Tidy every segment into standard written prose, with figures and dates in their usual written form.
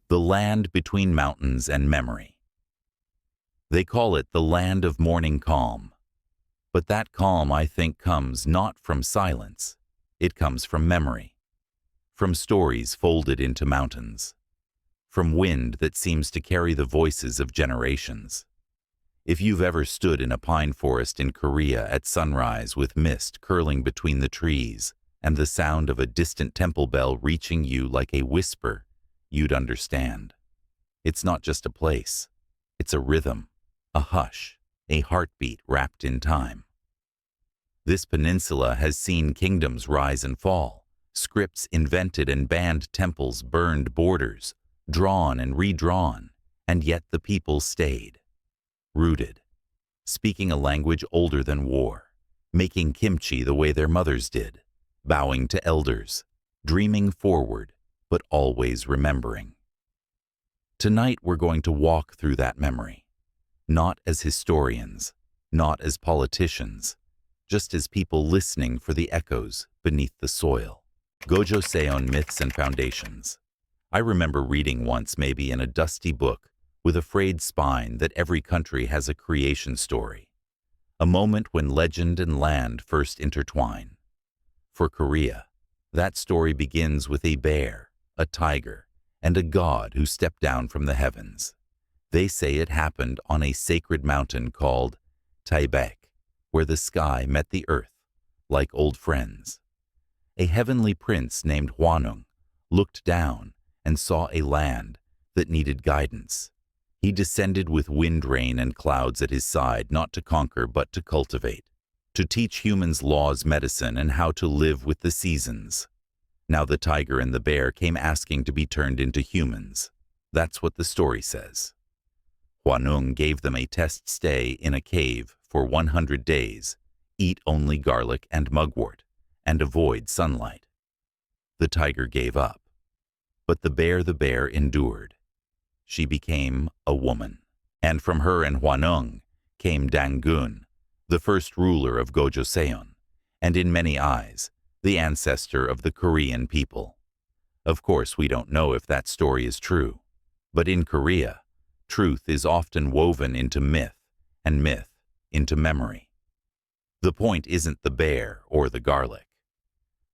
The land between mountains and memory. They call it the land of morning calm. But that calm, I think, comes not from silence. It comes from memory, from stories folded into mountains, from wind that seems to carry the voices of generations. If you've ever stood in a pine forest in Korea at sunrise with mist curling between the trees and the sound of a distant temple bell reaching you like a whisper, you'd understand. It's not just a place. It's a rhythm, a hush, a heartbeat wrapped in time. This peninsula has seen kingdoms rise and fall, scripts invented and banned, temples burned, borders drawn and redrawn, and yet the people stayed, rooted, speaking a language older than war, making kimchi the way their mothers did, bowing to elders, dreaming forward, but always remembering. Tonight we're going to walk through that memory, not as historians, not as politicians, just as people listening for the echoes beneath the soil. Gojoseon myths and foundations. I remember reading once, maybe in a dusty book with a frayed spine, that every country has a creation story, a moment when legend and land first intertwine. For Korea, that story begins with a bear, a tiger, and a god who stepped down from the heavens. They say it happened on a sacred mountain called Taebaek, where the sky met the earth, like old friends. A heavenly prince named Hwanung looked down and saw a land that needed guidance. He descended with wind, rain, and clouds at his side, not to conquer but to cultivate, to teach humans laws, medicine, and how to live with the seasons. Now the tiger and the bear came asking to be turned into humans. That's what the story says. Hwanung gave them a test stay in a cave for 100 days, eat only garlic and mugwort, and avoid sunlight. The tiger gave up, but the bear endured. She became a woman, and from her and Hwanung came Dangun, the first ruler of Gojoseon, and in many eyes, the ancestor of the Korean people. Of course, we don't know if that story is true, but in Korea, truth is often woven into myth, and myth into memory. The point isn't the bear or the garlic.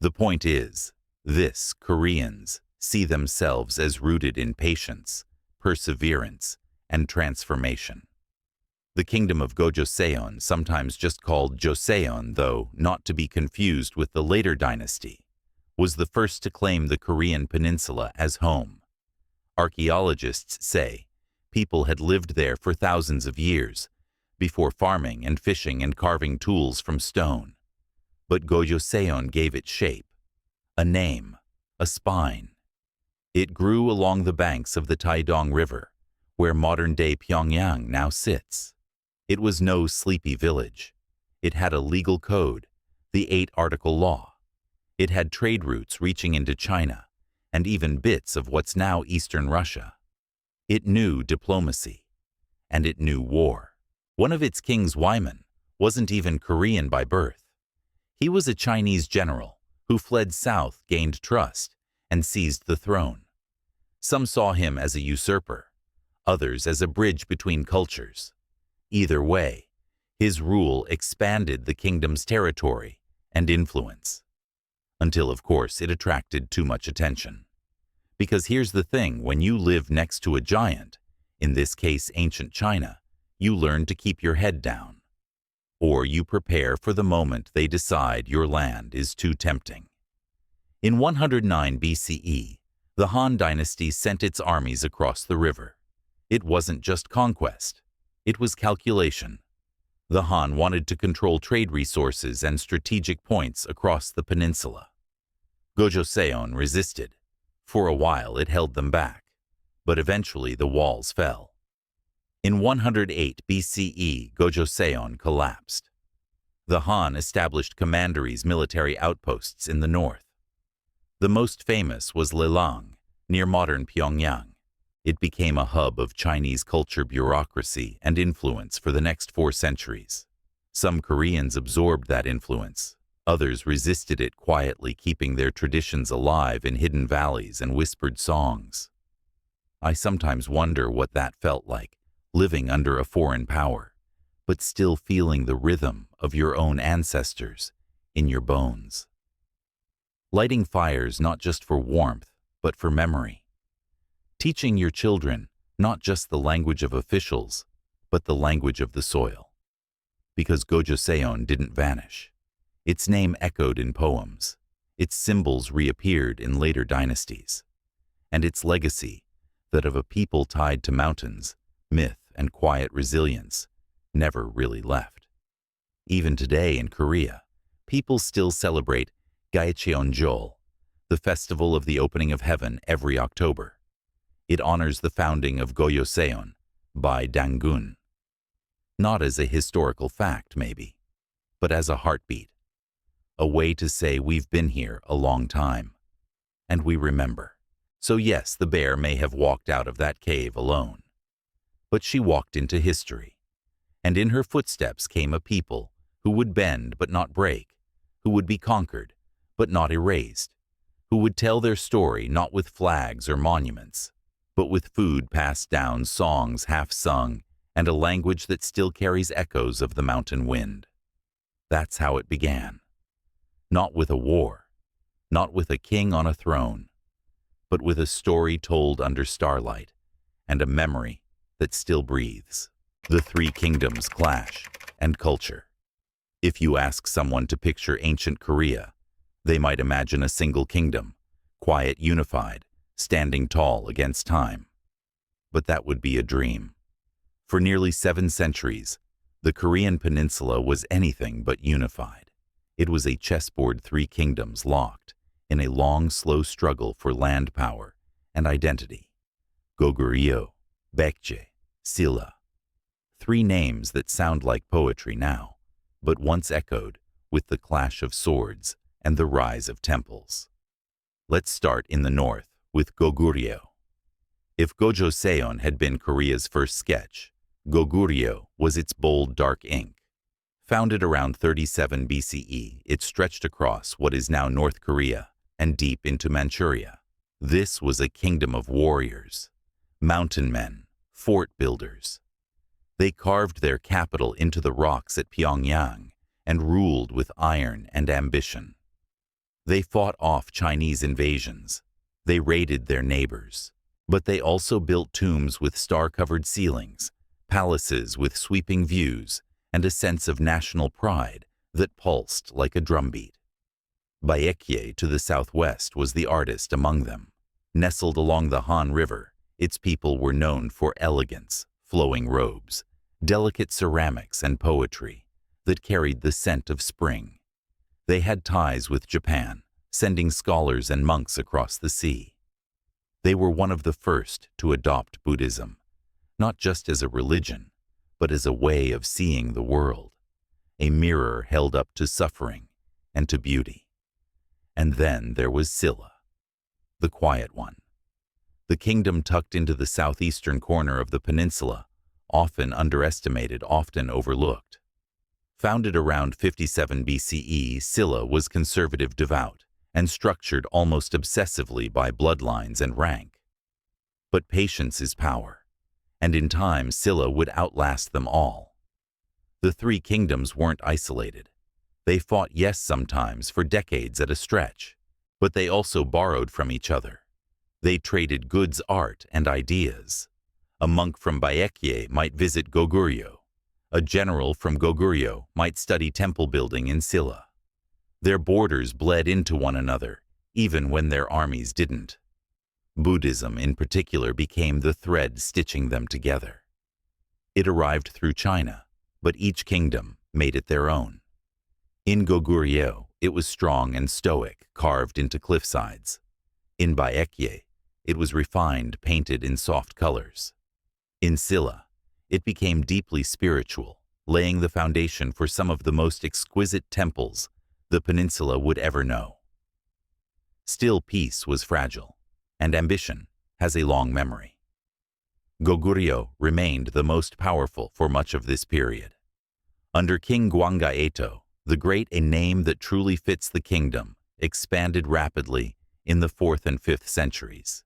The point is, this Koreans see themselves as rooted in patience, perseverance, and transformation. The kingdom of Gojoseon, sometimes just called Joseon, though not to be confused with the later dynasty, was the first to claim the Korean peninsula as home. Archaeologists say people had lived there for thousands of years, before farming and fishing and carving tools from stone. But Gojoseon gave it shape, a name, a spine. It grew along the banks of the Taedong River, where modern-day Pyongyang now sits. It was no sleepy village. It had a legal code, the 8-article law. It had trade routes reaching into China, and even bits of what's now Eastern Russia. It knew diplomacy, and it knew war. One of its kings, Wyman, wasn't even Korean by birth. He was a Chinese general who fled south, gained trust, and seized the throne. Some saw him as a usurper, others as a bridge between cultures. Either way, his rule expanded the kingdom's territory and influence. Until, of course, it attracted too much attention. Because here's the thing, when you live next to a giant, in this case ancient China, you learn to keep your head down. Or you prepare for the moment they decide your land is too tempting. In 109 BCE, the Han dynasty sent its armies across the river. It wasn't just conquest. It was calculation. The Han wanted to control trade resources and strategic points across the peninsula. Gojoseon resisted. For a while it held them back, but eventually the walls fell. In 108 BCE, Gojoseon collapsed. The Han established commanderies, military outposts in the north. The most famous was Lelang, near modern Pyongyang. It became a hub of Chinese culture, bureaucracy, and influence for the next 4 centuries. Some Koreans absorbed that influence. Others resisted it quietly, keeping their traditions alive in hidden valleys and whispered songs. I sometimes wonder what that felt like, living under a foreign power, but still feeling the rhythm of your own ancestors in your bones. Lighting fires not just for warmth, but for memory. Teaching your children not just the language of officials, but the language of the soil. Because Gojoseon didn't vanish. Its name echoed in poems. Its symbols reappeared in later dynasties. And its legacy, that of a people tied to mountains, myth, and quiet resilience, never really left. Even today in Korea, people still celebrate Hangeul, the festival of the opening of heaven, every October. It honors the founding of Gojoseon by Dangun. Not as a historical fact, maybe, but as a heartbeat. A way to say we've been here a long time, and we remember. So yes, the bear may have walked out of that cave alone, but she walked into history, and in her footsteps came a people who would bend but not break, who would be conquered but not erased, who would tell their story not with flags or monuments, but with food passed down, songs half sung, and a language that still carries echoes of the mountain wind. That's how it began. Not with a war, not with a king on a throne, but with a story told under starlight and a memory that still breathes. The three kingdoms clash, and culture. If you ask someone to picture ancient Korea, they might imagine a single kingdom, quiet, unified, standing tall against time. But that would be a dream. For nearly 7 centuries, the Korean peninsula was anything but unified. It was a chessboard, 3 kingdoms locked in a long, slow struggle for land power and identity. Goryeo, Baekje, Silla. 3 names that sound like poetry now, but once echoed with the clash of swords and the rise of temples. Let's start in the north with Goryeo. If Gojoseon had been Korea's first sketch, Goryeo was its bold, dark ink. Founded around 37 BCE, it stretched across what is now North Korea and deep into Manchuria. This was a kingdom of warriors, mountain men, fort builders. They carved their capital into the rocks at Pyongyang and ruled with iron and ambition. They fought off Chinese invasions. They raided their neighbors. But they also built tombs with star-covered ceilings, palaces with sweeping views, and a sense of national pride that pulsed like a drumbeat. Baekje to the southwest was the artist among them. Nestled along the Han River, its people were known for elegance, flowing robes, delicate ceramics, and poetry that carried the scent of spring. They had ties with Japan, sending scholars and monks across the sea. They were one of the first to adopt Buddhism, not just as a religion, but as a way of seeing the world, a mirror held up to suffering and to beauty. And then there was Silla, the quiet one. The kingdom tucked into the southeastern corner of the peninsula, often underestimated, often overlooked. Founded around 57 BCE, Silla was conservative, devout, and structured almost obsessively by bloodlines and rank. But patience is power, and in time Silla would outlast them all. The 3 kingdoms weren't isolated. They fought, yes, sometimes for decades at a stretch, but they also borrowed from each other. They traded goods, art, and ideas. A monk from Baekje might visit Goryeo. A general from Goryeo might study temple building in Silla. Their borders bled into one another, even when their armies didn't. Buddhism, in particular, became the thread stitching them together. It arrived through China, but each kingdom made it their own. In Goryeo, it was strong and stoic, carved into cliffsides. In Baekje, it was refined, painted in soft colors. In Silla, it became deeply spiritual, laying the foundation for some of the most exquisite temples the peninsula would ever know. Still, peace was fragile, and ambition has a long memory. Goryeo remained the most powerful for much of this period. Under King Gwangaeto, The Great, a name that truly fits the kingdom, expanded rapidly in the 4th and 5th centuries.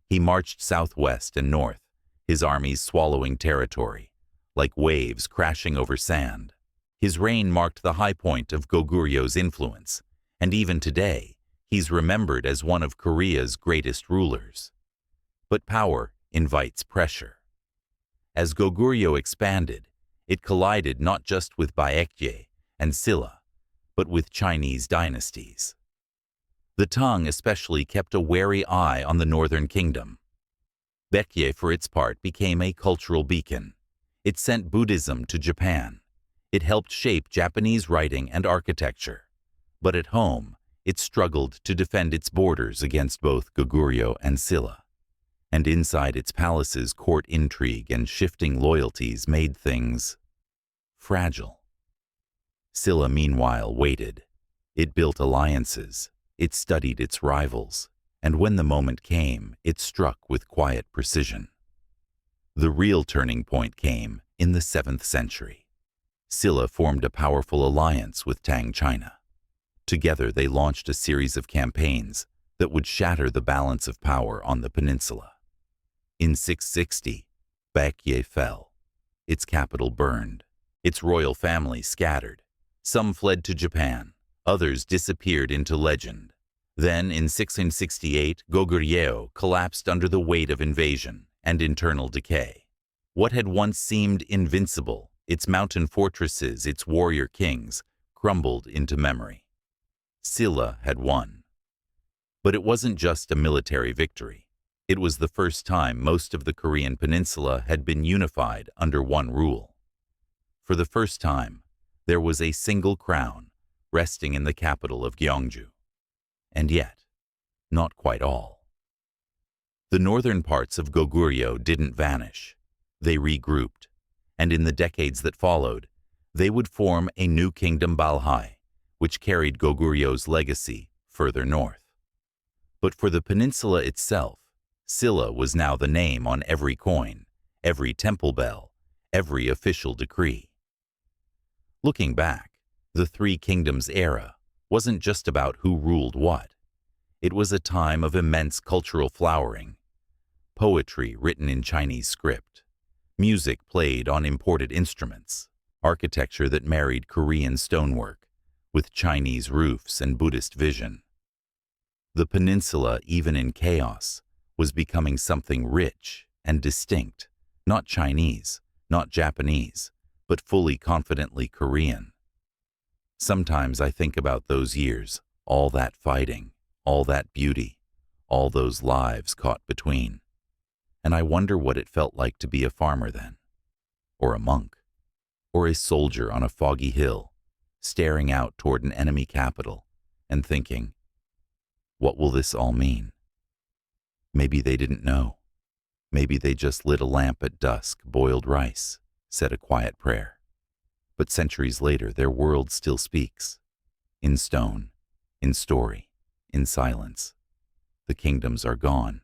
He marched southwest and north, his armies swallowing territory, like waves crashing over sand. His reign marked the high point of Goguryeu's influence, and even today, he's remembered as one of Korea's greatest rulers. But power invites pressure. As Goguryeo expanded, it collided not just with Baekje and Silla, but with Chinese dynasties. The Tang especially kept a wary eye on the northern kingdom. Baekje, for its part, became a cultural beacon. It sent Buddhism to Japan. It helped shape Japanese writing and architecture. But at home, it struggled to defend its borders against both Goguryeo and Silla. And inside its palaces, court intrigue and shifting loyalties made things fragile. Silla, meanwhile, waited. It built alliances. It studied its rivals. And when the moment came, it struck with quiet precision. The real turning point came in the 7th century. Silla formed a powerful alliance with Tang China. Together, they launched a series of campaigns that would shatter the balance of power on the peninsula. In 660, Baekje fell. Its capital burned. Its royal family scattered. Some fled to Japan. Others disappeared into legend. Then, in 668, Goryeo collapsed under the weight of invasion and internal decay. What had once seemed invincible, its mountain fortresses, its warrior kings, crumbled into memory. Silla had won. But it wasn't just a military victory. It was the first time most of the Korean peninsula had been unified under one rule. For the first time, there was a single crown resting in the capital of Gyeongju. And yet, not quite all. The northern parts of Goguryeo didn't vanish. They regrouped, and in the decades that followed, they would form a new kingdom, Balhae, which carried Goguryeo's legacy further north. But for the peninsula itself, Silla was now the name on every coin, every temple bell, every official decree. Looking back, the Three Kingdoms era wasn't just about who ruled what. It was a time of immense cultural flowering. Poetry written in Chinese script, music played on imported instruments, architecture that married Korean stonework with Chinese roofs and Buddhist vision. The peninsula, even in chaos, was becoming something rich and distinct, not Chinese, not Japanese, but fully confidently Korean. Sometimes I think about those years, all that fighting, all that beauty, all those lives caught between. And I wonder what it felt like to be a farmer then, or a monk, or a soldier on a foggy hill, staring out toward an enemy capital and thinking, what will this all mean? Maybe they didn't know. Maybe they just lit a lamp at dusk, boiled rice, said a quiet prayer. But centuries later, their world still speaks. In stone, in story, in silence. The kingdoms are gone.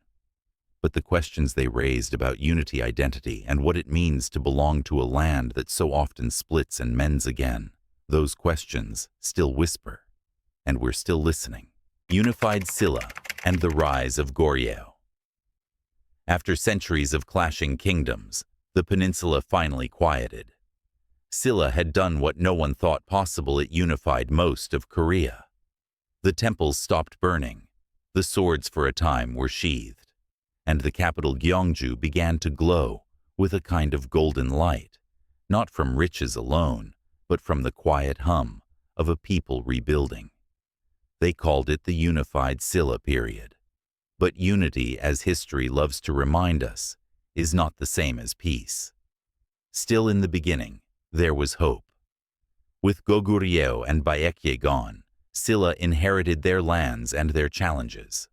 But the questions they raised about unity, identity, and what it means to belong to a land that so often splits and mends again, those questions still whisper. And we're still listening. Unified Silla and the rise of Goryeo. After centuries of clashing kingdoms, the peninsula finally quieted. Silla had done what no one thought possible. It unified most of Korea. The temples stopped burning, the swords for a time were sheathed, and the capital Gyeongju began to glow with a kind of golden light, not from riches alone, but from the quiet hum of a people rebuilding. They called it the unified Silla period. But unity, as history loves to remind us, is not the same as peace. Still in the beginning, there was hope. With Goguryeo and Baekje gone, Silla inherited their lands and their challenges.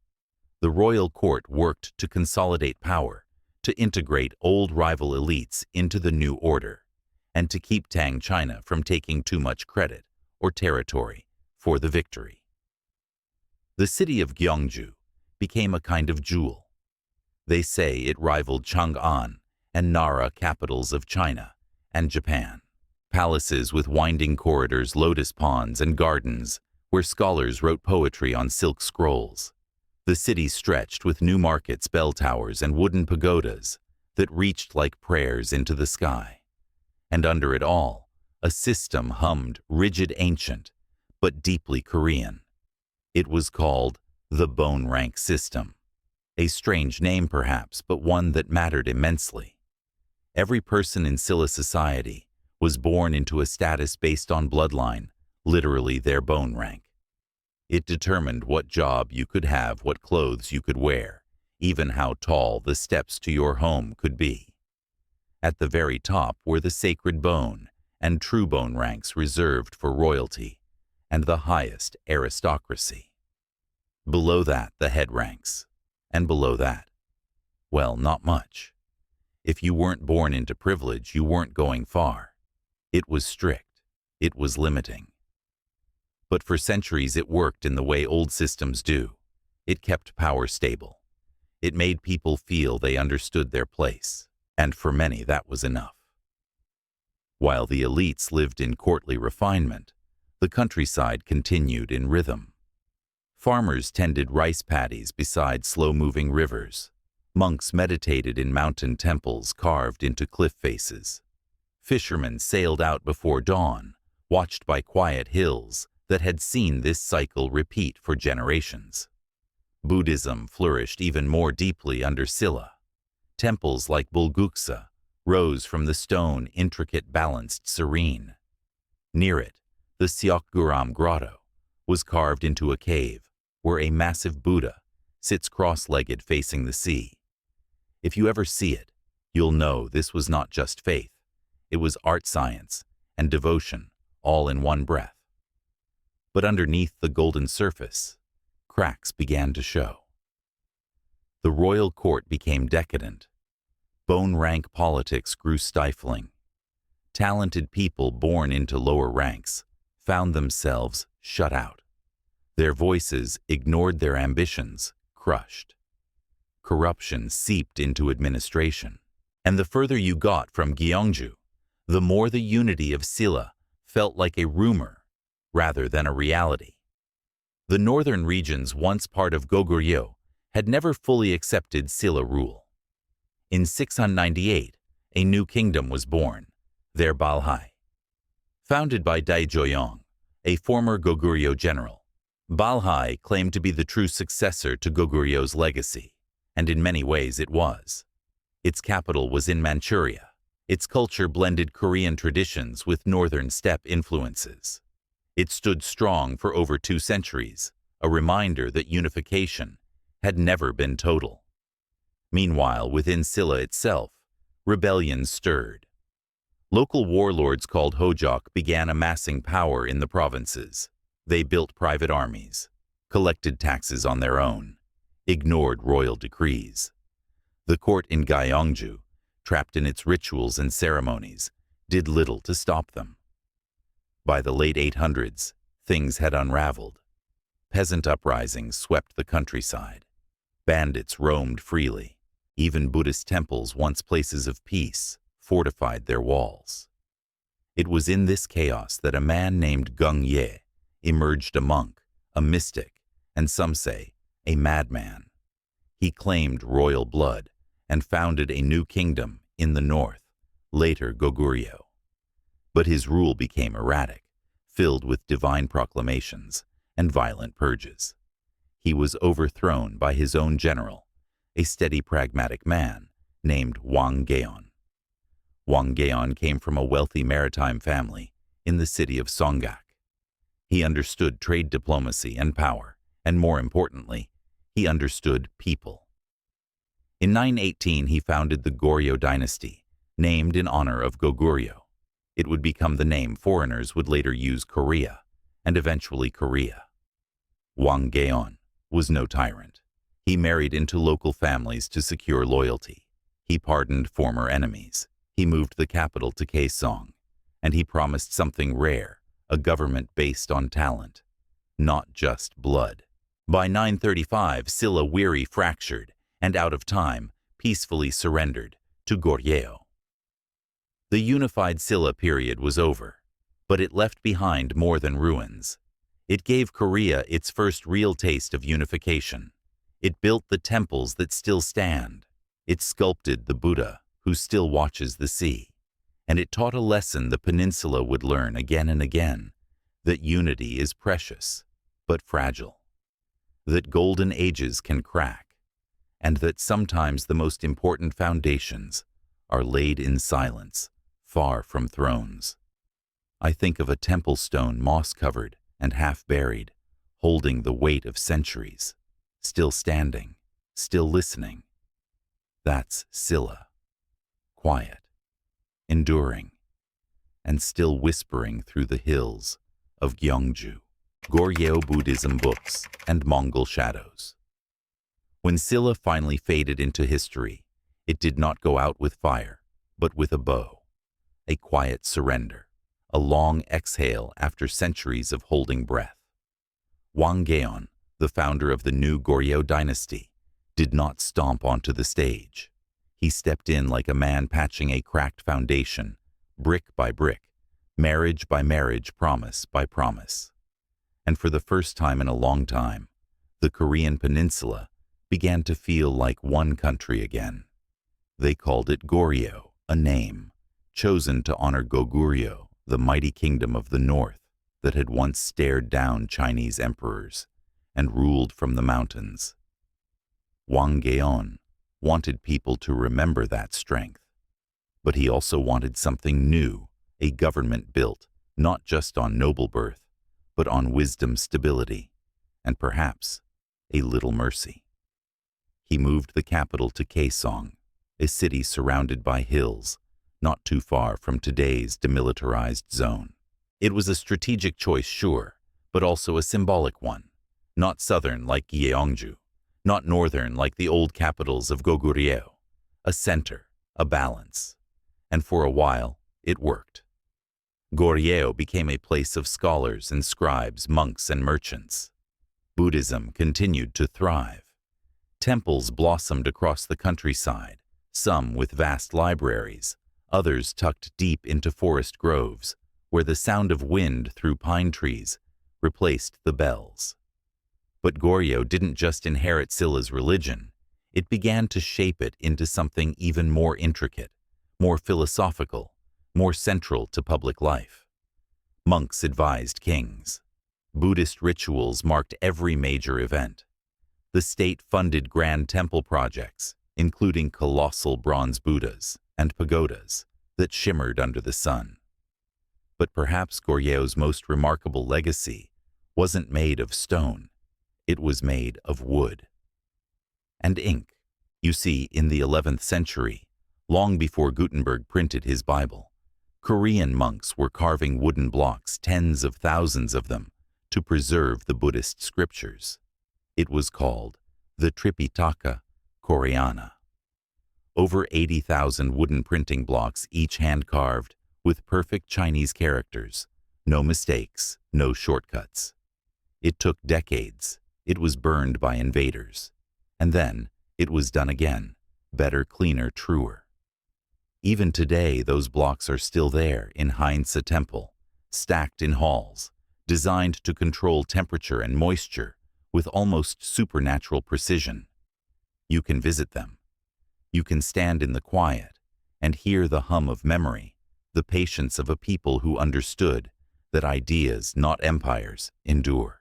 The royal court worked to consolidate power, to integrate old rival elites into the new order, and to keep Tang China from taking too much credit or territory for the victory. The city of Gyeongju became a kind of jewel. They say it rivaled Chang'an and Nara, capitals of China and Japan. palaces with winding corridors, lotus ponds, and gardens where scholars wrote poetry on silk scrolls. The city stretched with new markets, bell towers, and wooden pagodas that reached like prayers into the sky. And under it all, a system hummed, rigid, ancient, but deeply Korean. It was called the bone rank system. A strange name perhaps, but one that mattered immensely. Every person in Silla society was born into a status based on bloodline, literally their bone rank. It determined what job you could have, what clothes you could wear, even how tall the steps to your home could be. At the very top were the sacred bone and true bone ranks reserved for royalty and the highest aristocracy. Below that, the head ranks. And below that, well, not much. If you weren't born into privilege, you weren't going far. It was strict. It was limiting. But for centuries it worked in the way old systems do. It kept power stable. It made people feel they understood their place, and for many that was enough. While the elites lived in courtly refinement, the countryside continued in rhythm. Farmers tended rice paddies beside slow-moving rivers. Monks meditated in mountain temples carved into cliff faces. Fishermen sailed out before dawn, watched by quiet hills that had seen this cycle repeat for generations. Buddhism flourished even more deeply under Silla. Temples like Bulguksa rose from the stone, intricate, balanced, serene. Near it, the Seokguram Grotto was carved into a cave where a massive Buddha sits cross-legged facing the sea. If you ever see it, you'll know this was not just faith. It was art, science, and devotion, all in one breath. But underneath the golden surface, cracks began to show. The royal court became decadent. Bone-rank politics grew stifling. Talented people born into lower ranks found themselves shut out. Their voices ignored, their ambitions crushed. Corruption seeped into administration. And the further you got from Gyeongju, the more the unity of Silla felt like a rumor rather than a reality. The northern regions, once part of Goryeo, had never fully accepted Silla rule. In 698, a new kingdom was born, their Balhae. Founded by Daejeong, a former Goryeo general, Balhae claimed to be the true successor to Goguryeo's legacy, and in many ways it was. Its capital was in Manchuria. Its culture blended Korean traditions with northern steppe influences. It stood strong for over 2 centuries, a reminder that unification had never been total. Meanwhile, within Silla itself, rebellions stirred. Local warlords called Hojok began amassing power in the provinces. They built private armies, collected taxes on their own, ignored royal decrees. The court in Gyeongju, trapped in its rituals and ceremonies, did little to stop them. By the late 800s, things had unraveled. Peasant uprisings swept the countryside. Bandits roamed freely. Even Buddhist temples, once places of peace, fortified their walls. It was in this chaos that a man named Gung Ye emerged, a monk, a mystic, and some say, a madman. He claimed royal blood and founded a new kingdom in the north, later Goryeo. But his rule became erratic, filled with divine proclamations and violent purges. He was overthrown by his own general, a steady, pragmatic man named Wang Geon. Wang Geon came from a wealthy maritime family in the city of Songgak. He understood trade diplomacy and power, and more importantly, he understood people. In 918, he founded the Goryeo dynasty, named in honor of Goguryeo. It would become the name foreigners would later use Korea, and eventually Korea. Wang Geon was no tyrant. He married into local families to secure loyalty. He pardoned former enemies. He moved the capital to Kaesong, and he promised something rare, a government based on talent, not just blood. By 935, Silla, weary, fractured, and out of time, peacefully surrendered to Goryeo. The unified Silla period was over, but it left behind more than ruins. It gave Korea its first real taste of unification. It built the temples that still stand. It sculpted the Buddha, who still watches the sea. And it taught a lesson the peninsula would learn again and again, that unity is precious, but fragile. That golden ages can crack, and that sometimes the most important foundations are laid in silence, far from thrones. I think of a temple stone moss-covered and half-buried, holding the weight of centuries, still standing, still listening. That's Silla, quiet, enduring, and still whispering through the hills of Gyeongju, Goryeo Buddhism books, and Mongol shadows. When Silla finally faded into history, it did not go out with fire, but with a bow, a quiet surrender, a long exhale after centuries of holding breath. Hangeul, the founder of the new Goryeo dynasty, did not stomp onto the stage. He stepped in like a man patching a cracked foundation, brick by brick, marriage by marriage, promise by promise. And for the first time in a long time, the Korean peninsula began to feel like one country again. They called it Goryeo, a name chosen to honor Goryeo, the mighty kingdom of the north that had once stared down Chinese emperors and ruled from the mountains. Hangeul wanted people to remember that strength, but he also wanted something new, a government built not just on noble birth, but on wisdom, stability, and perhaps a little mercy. He moved the capital to Kaesong, a city surrounded by hills, not too far from today's demilitarized zone. It was a strategic choice, sure, but also a symbolic one. Not southern like Gyeongju, not northern like the old capitals of Goryeo. A center, a balance. And for a while, it worked. Goryeo became a place of scholars and scribes, monks and merchants. Buddhism continued to thrive. Temples blossomed across the countryside, some with vast libraries, others tucked deep into forest groves, where the sound of wind through pine trees replaced the bells. But Goryeo didn't just inherit Silla's religion. It began to shape it into something even more intricate, more philosophical, more central to public life. Monks advised kings. Buddhist rituals marked every major event. The state funded grand temple projects, including colossal bronze Buddhas and pagodas that shimmered under the sun. But perhaps Goryeo's most remarkable legacy wasn't made of stone. It was made of wood and ink. You see, in the 11th century, long before Gutenberg printed his Bible, Korean monks were carving wooden blocks, tens of thousands of them, to preserve the Buddhist scriptures. It was called the Tripitaka Koreana. Over 80,000 wooden printing blocks, each hand-carved, with perfect Chinese characters. No mistakes, no shortcuts. It took decades. It was burned by invaders. And then, it was done again, better, cleaner, truer. Even today, those blocks are still there in Hangeul Temple, stacked in halls, designed to control temperature and moisture with almost supernatural precision. You can visit them. You can stand in the quiet and hear the hum of memory, the patience of a people who understood that ideas, not empires, endure.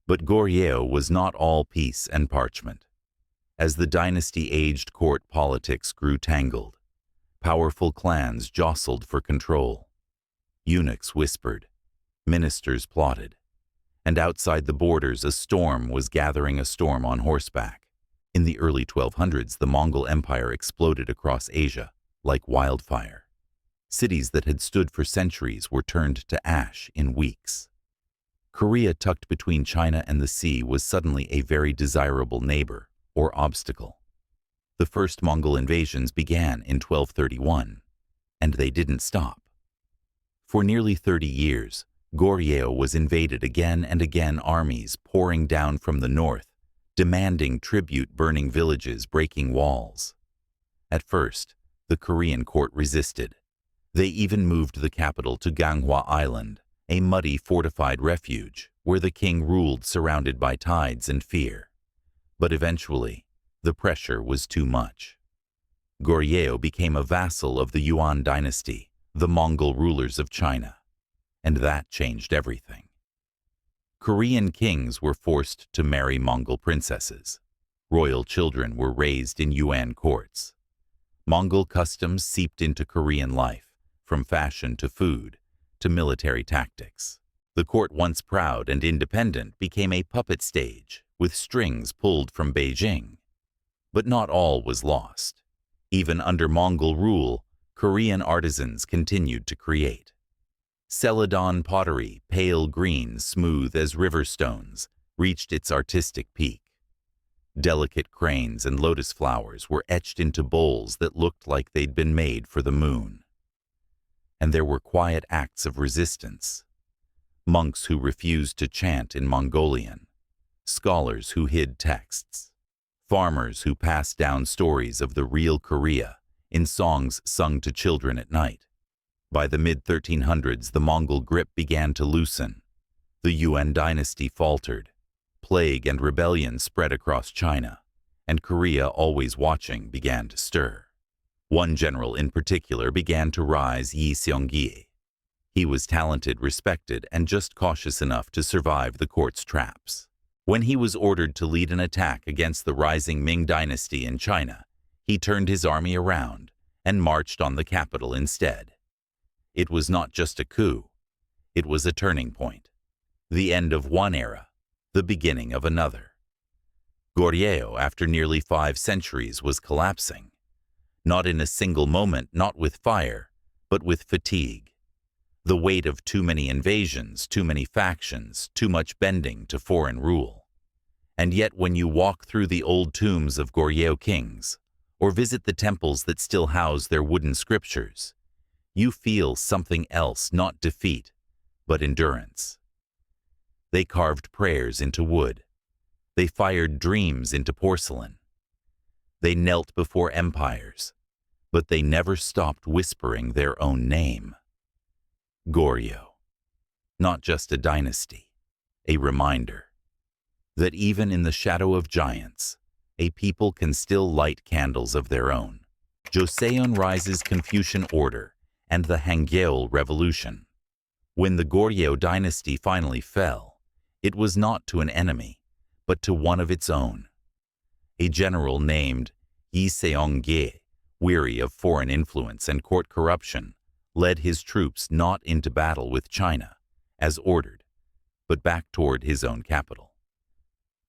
But Goryeo was not all peace and parchment. As the dynasty aged, court politics grew tangled. Powerful clans jostled for control. Eunuchs whispered. Ministers plotted. And outside the borders, a storm was gathering, a storm on horseback. In the early 1200s, the Mongol Empire exploded across Asia like wildfire. Cities that had stood for centuries were turned to ash in weeks. Korea, tucked between China and the sea, was suddenly a very desirable neighbor or obstacle. The first Mongol invasions began in 1231, and they didn't stop. For nearly 30 years, Goryeo was invaded again and again, armies pouring down from the north, demanding tribute, burning villages, breaking walls. At first, the Korean court resisted. They even moved the capital to Ganghwa Island, a muddy fortified refuge where the king ruled surrounded by tides and fear. But eventually, the pressure was too much. Goryeo became a vassal of the Yuan dynasty, the Mongol rulers of China, and that changed everything. Korean kings were forced to marry Mongol princesses. Royal children were raised in Yuan courts. Mongol customs seeped into Korean life, from fashion to food to military tactics. The court, once proud and independent, became a puppet stage with strings pulled from Beijing. But not all was lost. Even under Mongol rule, Korean artisans continued to create. Celadon pottery, pale green, smooth as river stones, reached its artistic peak. Delicate cranes and lotus flowers were etched into bowls that looked like they'd been made for the moon. And there were quiet acts of resistance. Monks who refused to chant in Mongolian, scholars who hid texts, farmers who passed down stories of the real Korea in songs sung to children at night. By the mid-1300s, the Mongol grip began to loosen. The Yuan dynasty faltered. Plague and rebellion spread across China, and Korea, always watching, began to stir. One general in particular began to rise, Yi Seong-gi. He was talented, respected, and just cautious enough to survive the court's traps. When he was ordered to lead an attack against the rising Ming dynasty in China, he turned his army around and marched on the capital instead. It was not just a coup. It was a turning point. The end of one era, the beginning of another. Goryeo, after nearly 5 centuries, was collapsing. Not in a single moment, not with fire, but with fatigue. The weight of too many invasions, too many factions, too much bending to foreign rule. And yet when you walk through the old tombs of Goryeo kings, or visit the temples that still house their wooden scriptures, you feel something else, not defeat, but endurance. They carved prayers into wood. They fired dreams into porcelain. They knelt before empires, but they never stopped whispering their own name. Goryeo, not just a dynasty, a reminder that even in the shadow of giants, a people can still light candles of their own. Joseon rises, Confucian order, and the Hangeul revolution. When the Goryeo dynasty finally fell, it was not to an enemy, but to one of its own. A general named Yi Seong-gi, weary of foreign influence and court corruption, led his troops not into battle with China, as ordered, but back toward his own capital.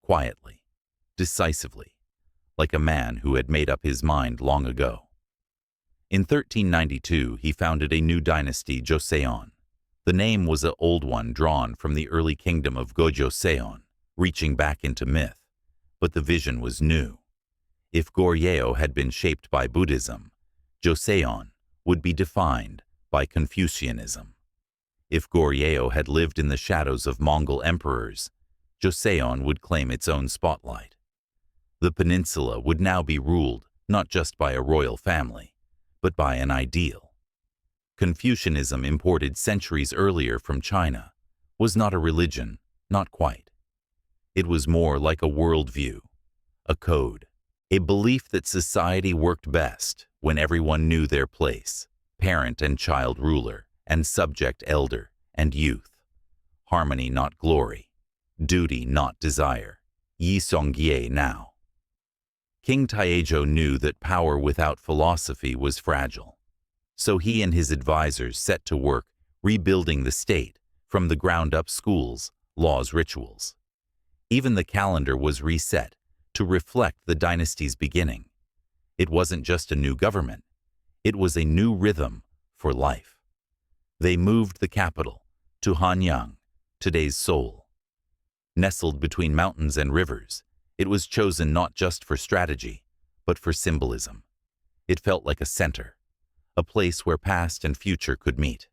Quietly, decisively, like a man who had made up his mind long ago. In 1392, he founded a new dynasty, Joseon. The name was an old one drawn from the early kingdom of Gojoseon, reaching back into myth, but the vision was new. If Goryeo had been shaped by Buddhism, Joseon would be defined by Confucianism. If Goryeo had lived in the shadows of Mongol emperors, Joseon would claim its own spotlight. The peninsula would now be ruled not just by a royal family, but by an ideal. Confucianism, imported centuries earlier from China, was not a religion, not quite. It was more like a worldview, a code, a belief that society worked best when everyone knew their place, parent and child ruler, and subject elder and youth. Harmony, not glory. Duty, not desire. Yi Seong-gi now. King Taejo knew that power without philosophy was fragile. So he and his advisors set to work rebuilding the state from the ground up: schools, laws, rituals. Even the calendar was reset to reflect the dynasty's beginning. It wasn't just a new government. It was a new rhythm for life. They moved the capital to Hanyang, today's Seoul. Nestled between mountains and rivers, it was chosen not just for strategy, but for symbolism. It felt like a center, a place where past and future could meet.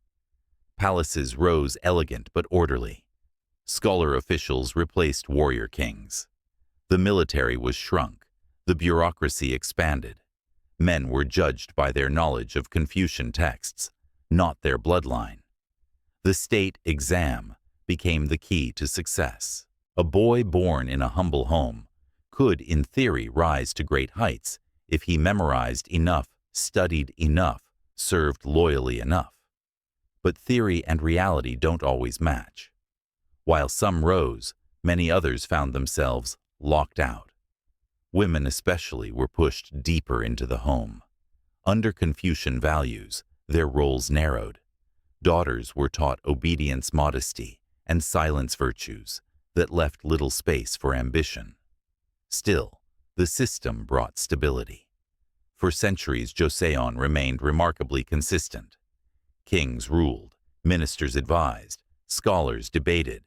Palaces rose elegant but orderly. Scholar officials replaced warrior kings. The military was shrunk, the bureaucracy expanded. Men were judged by their knowledge of Confucian texts, not their bloodline. The state exam became the key to success. A boy born in a humble home could, in theory, rise to great heights if he memorized enough, studied enough, served loyally enough. But theory and reality don't always match. While some rose, many others found themselves locked out. Women especially were pushed deeper into the home. Under Confucian values, their roles narrowed. Daughters were taught obedience, modesty, and silence virtues that left little space for ambition. Still, the system brought stability. For centuries, Joseon remained remarkably consistent. Kings ruled, ministers advised, scholars debated,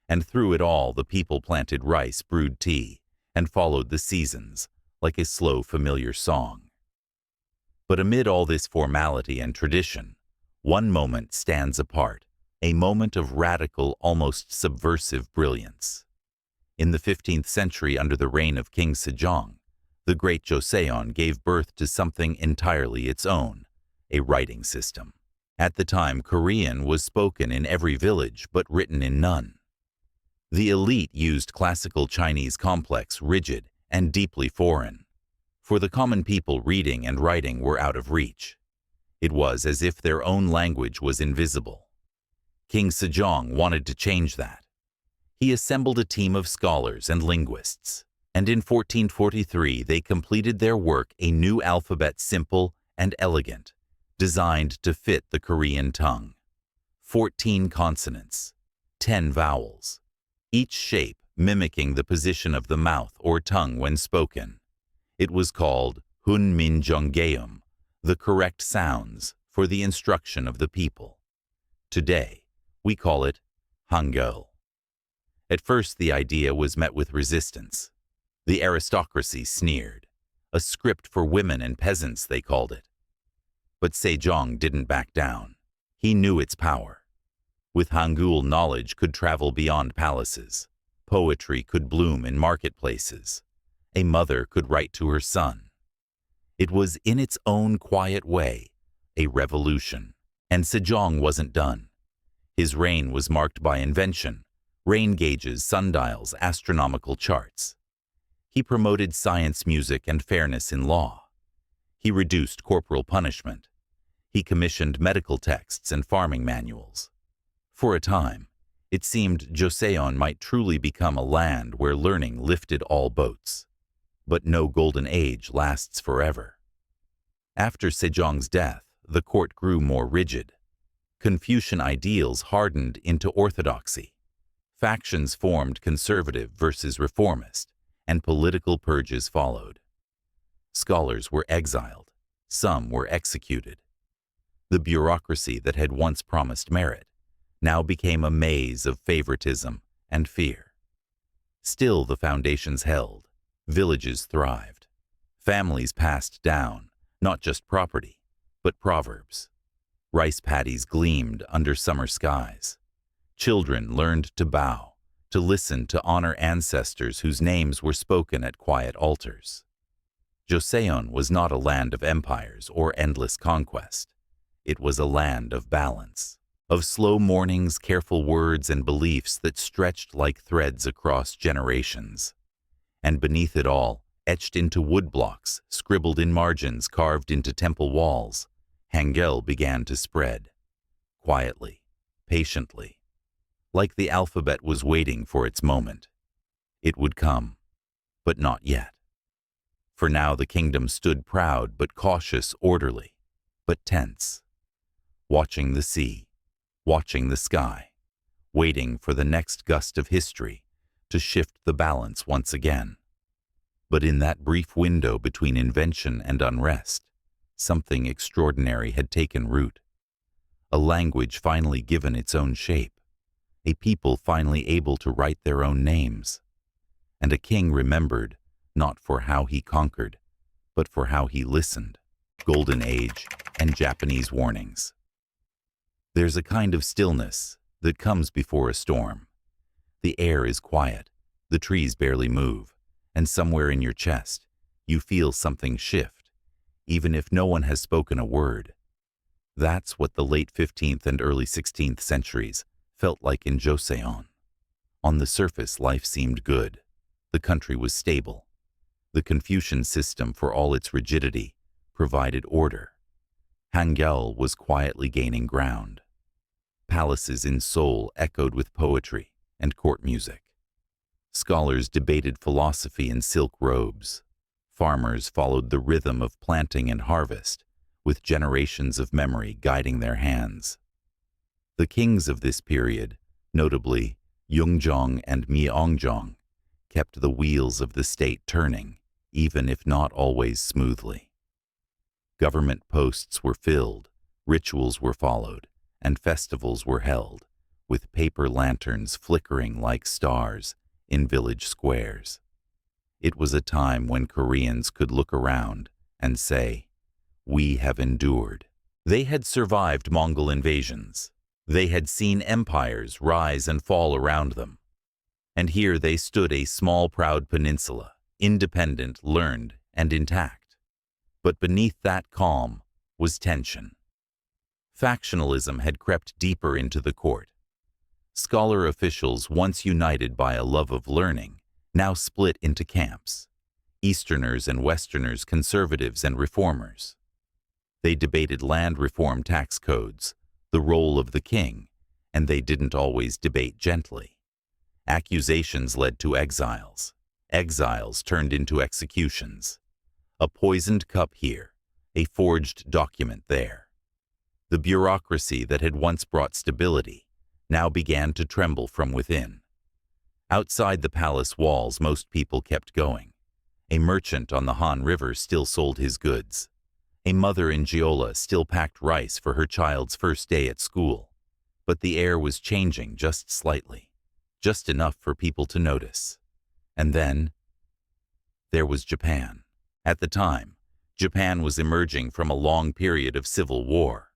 and through it all the people planted rice, brewed tea, and followed the seasons like a slow, familiar song. But amid all this formality and tradition, one moment stands apart, a moment of radical, almost subversive brilliance. In the 15th century, under the reign of King Sejong, the great Joseon gave birth to something entirely its own, a writing system. At the time, Korean was spoken in every village but written in none. The elite used classical Chinese, complex, rigid, and deeply foreign. For the common people, reading and writing were out of reach. It was as if their own language was invisible. King Sejong wanted to change that. He assembled a team of scholars and linguists, and in 1443 they completed their work, a new alphabet, simple and elegant, designed to fit the Korean tongue. 14 consonants, 10 vowels, each shape mimicking the position of the mouth or tongue when spoken. It was called Hunminjeongeum, the correct sounds for the instruction of the people. Today, we call it Hangeul. At first, the idea was met with resistance. The aristocracy sneered. A script for women and peasants, they called it. But Sejong didn't back down. He knew its power. With Hangeul, knowledge could travel beyond palaces. Poetry could bloom in marketplaces. A mother could write to her son. It was, in its own quiet way, a revolution. And Sejong wasn't done. His reign was marked by invention, rain gauges, sundials, astronomical charts. He promoted science, music, and fairness in law. He reduced corporal punishment. He commissioned medical texts and farming manuals. For a time, it seemed Joseon might truly become a land where learning lifted all boats. But no golden age lasts forever. After Sejong's death, the court grew more rigid. Confucian ideals hardened into orthodoxy. Factions formed, conservative versus reformist, and political purges followed. Scholars were exiled. Some were executed. The bureaucracy that had once promised merit now became a maze of favoritism and fear. Still, the foundations held. Villages thrived. Families passed down, not just property, but proverbs. Rice paddies gleamed under summer skies. Children learned to bow, to listen, to honor ancestors whose names were spoken at quiet altars. Joseon was not a land of empires or endless conquest. It was a land of balance, of slow mornings, careful words, and beliefs that stretched like threads across generations. And beneath it all, etched into wood blocks, scribbled in margins, carved into temple walls, Hangeul began to spread. Quietly, patiently, like the alphabet was waiting for its moment. It would come, but not yet. For now the kingdom stood proud but cautious, orderly, but tense, watching the sea, watching the sky, waiting for the next gust of history to shift the balance once again. But in that brief window between invention and unrest, something extraordinary had taken root. A language finally given its own shape. A people finally able to write their own names. And a king remembered, not for how he conquered, but for how he listened. Golden Age and Japanese warnings. There's a kind of stillness that comes before a storm. The air is quiet, the trees barely move, and somewhere in your chest, you feel something shift, even if no one has spoken a word. That's what the late 15th and early 16th centuries felt like in Joseon. On the surface, life seemed good. The country was stable. The Confucian system, for all its rigidity, provided order. Hangeul was quietly gaining ground. Palaces in Seoul echoed with poetry and court music. Scholars debated philosophy in silk robes. Farmers followed the rhythm of planting and harvest, with generations of memory guiding their hands. The kings of this period, notably Yungjong and Myeongjong, kept the wheels of the state turning, even if not always smoothly. Government posts were filled, rituals were followed, and festivals were held, with paper lanterns flickering like stars in village squares. It was a time when Koreans could look around and say, "We have endured." They had survived Mongol invasions. They had seen empires rise and fall around them. And here they stood, a small, proud peninsula, independent, learned, and intact. But beneath that calm was tension. Factionalism had crept deeper into the court. Scholar officials, once united by a love of learning, now split into camps: Easterners and Westerners, conservatives and reformers. They debated land reform, tax codes, the role of the king, and they didn't always debate gently. Accusations led to exiles. Exiles turned into executions. A poisoned cup here, a forged document there. The bureaucracy that had once brought stability now began to tremble from within. Outside the palace walls, most people kept going. A merchant on the Han River still sold his goods. A mother in Jeolla still packed rice for her child's first day at school. But the air was changing just slightly, just enough for people to notice. And then there was Japan. At the time, Japan was emerging from a long period of civil war.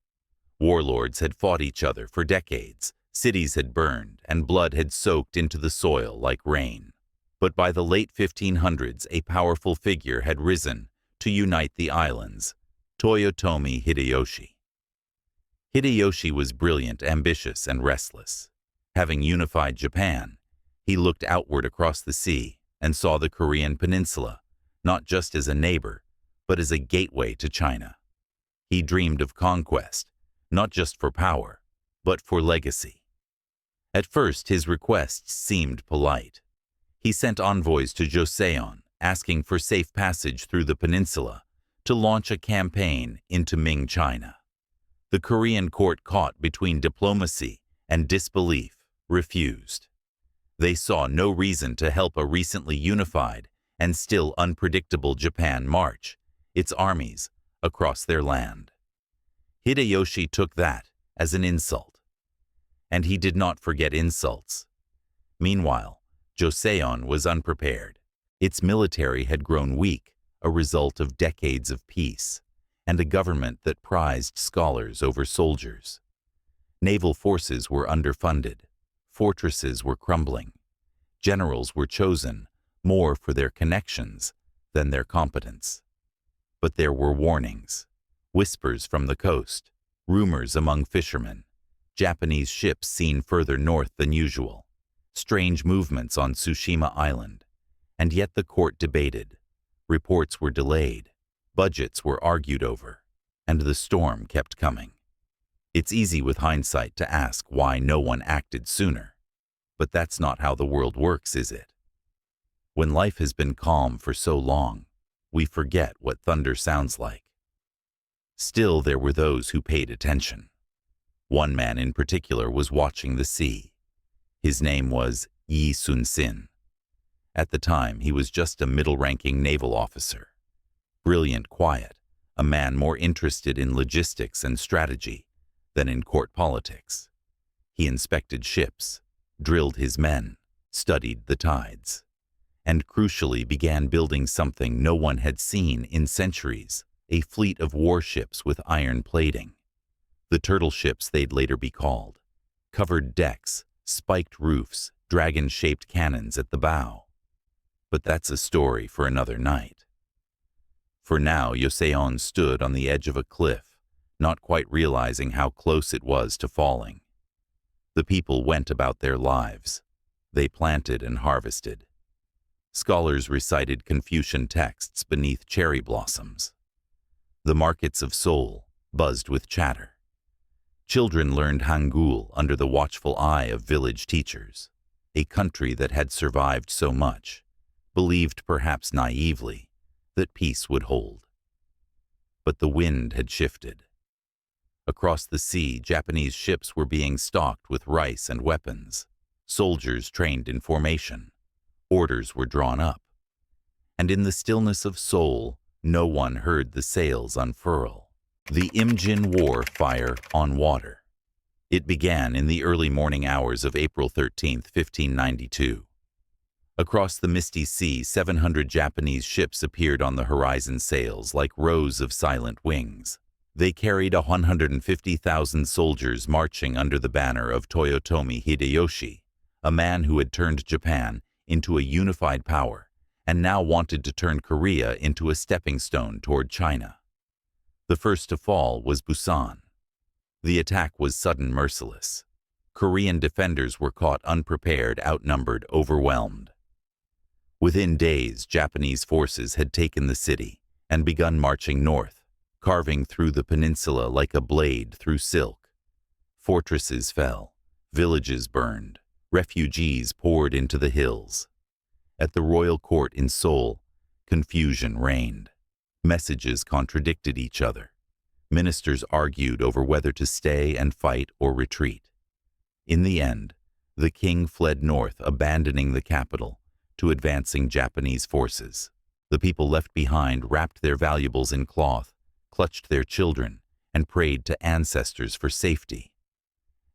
Warlords had fought each other for decades. Cities had burned, and blood had soaked into the soil like rain. But by the late 1500s, a powerful figure had risen to unite the islands: Toyotomi Hideyoshi. Hideyoshi was brilliant, ambitious, and restless. Having unified Japan, he looked outward across the sea and saw the Korean peninsula not just as a neighbor, but as a gateway to China. He dreamed of conquest, not just for power, but for legacy. At first, his requests seemed polite. He sent envoys to Joseon, asking for safe passage through the peninsula to launch a campaign into Ming China. The Korean court, caught between diplomacy and disbelief, refused. They saw no reason to help a recently unified and still unpredictable Japan march its armies across their land. Hideyoshi took that as an insult. And he did not forget insults. Meanwhile, Joseon was unprepared. Its military had grown weak, a result of decades of peace, and a government that prized scholars over soldiers. Naval forces were underfunded. Fortresses were crumbling. Generals were chosen more for their connections than their competence. But there were warnings, whispers from the coast, rumors among fishermen, Japanese ships seen further north than usual, strange movements on Tsushima Island, and yet the court debated. Reports were delayed, budgets were argued over, and the storm kept coming. It's easy with hindsight to ask why no one acted sooner, but that's not how the world works, is it? When life has been calm for so long, we forget what thunder sounds like. Still, there were those who paid attention. One man in particular was watching the sea. His name was Yi Sun-sin. At the time, he was just a middle-ranking naval officer. Brilliant, quiet, a man more interested in logistics and strategy than in court politics. He inspected ships, drilled his men, studied the tides, and crucially began building something no one had seen in centuries: a fleet of warships with iron plating. The turtle ships they'd later be called. Covered decks, spiked roofs, dragon-shaped cannons at the bow. But that's a story for another night. For now, Joseon stood on the edge of a cliff, not quite realizing how close it was to falling. The people went about their lives. They planted and harvested. Scholars recited Confucian texts beneath cherry blossoms. The markets of Seoul buzzed with chatter. Children learned Hangeul under the watchful eye of village teachers. A country that had survived so much believed, perhaps naively, that peace would hold. But the wind had shifted. Across the sea, Japanese ships were being stocked with rice and weapons. Soldiers trained in formation. Orders were drawn up. And in the stillness of Seoul, no one heard the sails unfurl. The Imjin War fire on water. It began in the early morning hours of April 13, 1592. Across the misty sea, 700 Japanese ships appeared on the horizon sails like rows of silent wings. They carried 150,000 soldiers marching under the banner of Toyotomi Hideyoshi, a man who had turned Japan into a unified power and now wanted to turn Korea into a stepping stone toward China. The first to fall was Busan. The attack was sudden, merciless. Korean defenders were caught unprepared, outnumbered, overwhelmed. Within days, Japanese forces had taken the city and begun marching north, carving through the peninsula like a blade through silk. Fortresses fell, villages burned, refugees poured into the hills. At the royal court in Seoul, confusion reigned. Messages contradicted each other. Ministers argued over whether to stay and fight or retreat. In the end, the king fled north, abandoning the capital to advancing Japanese forces. The people left behind wrapped their valuables in cloth, clutched their children, and prayed to ancestors for safety.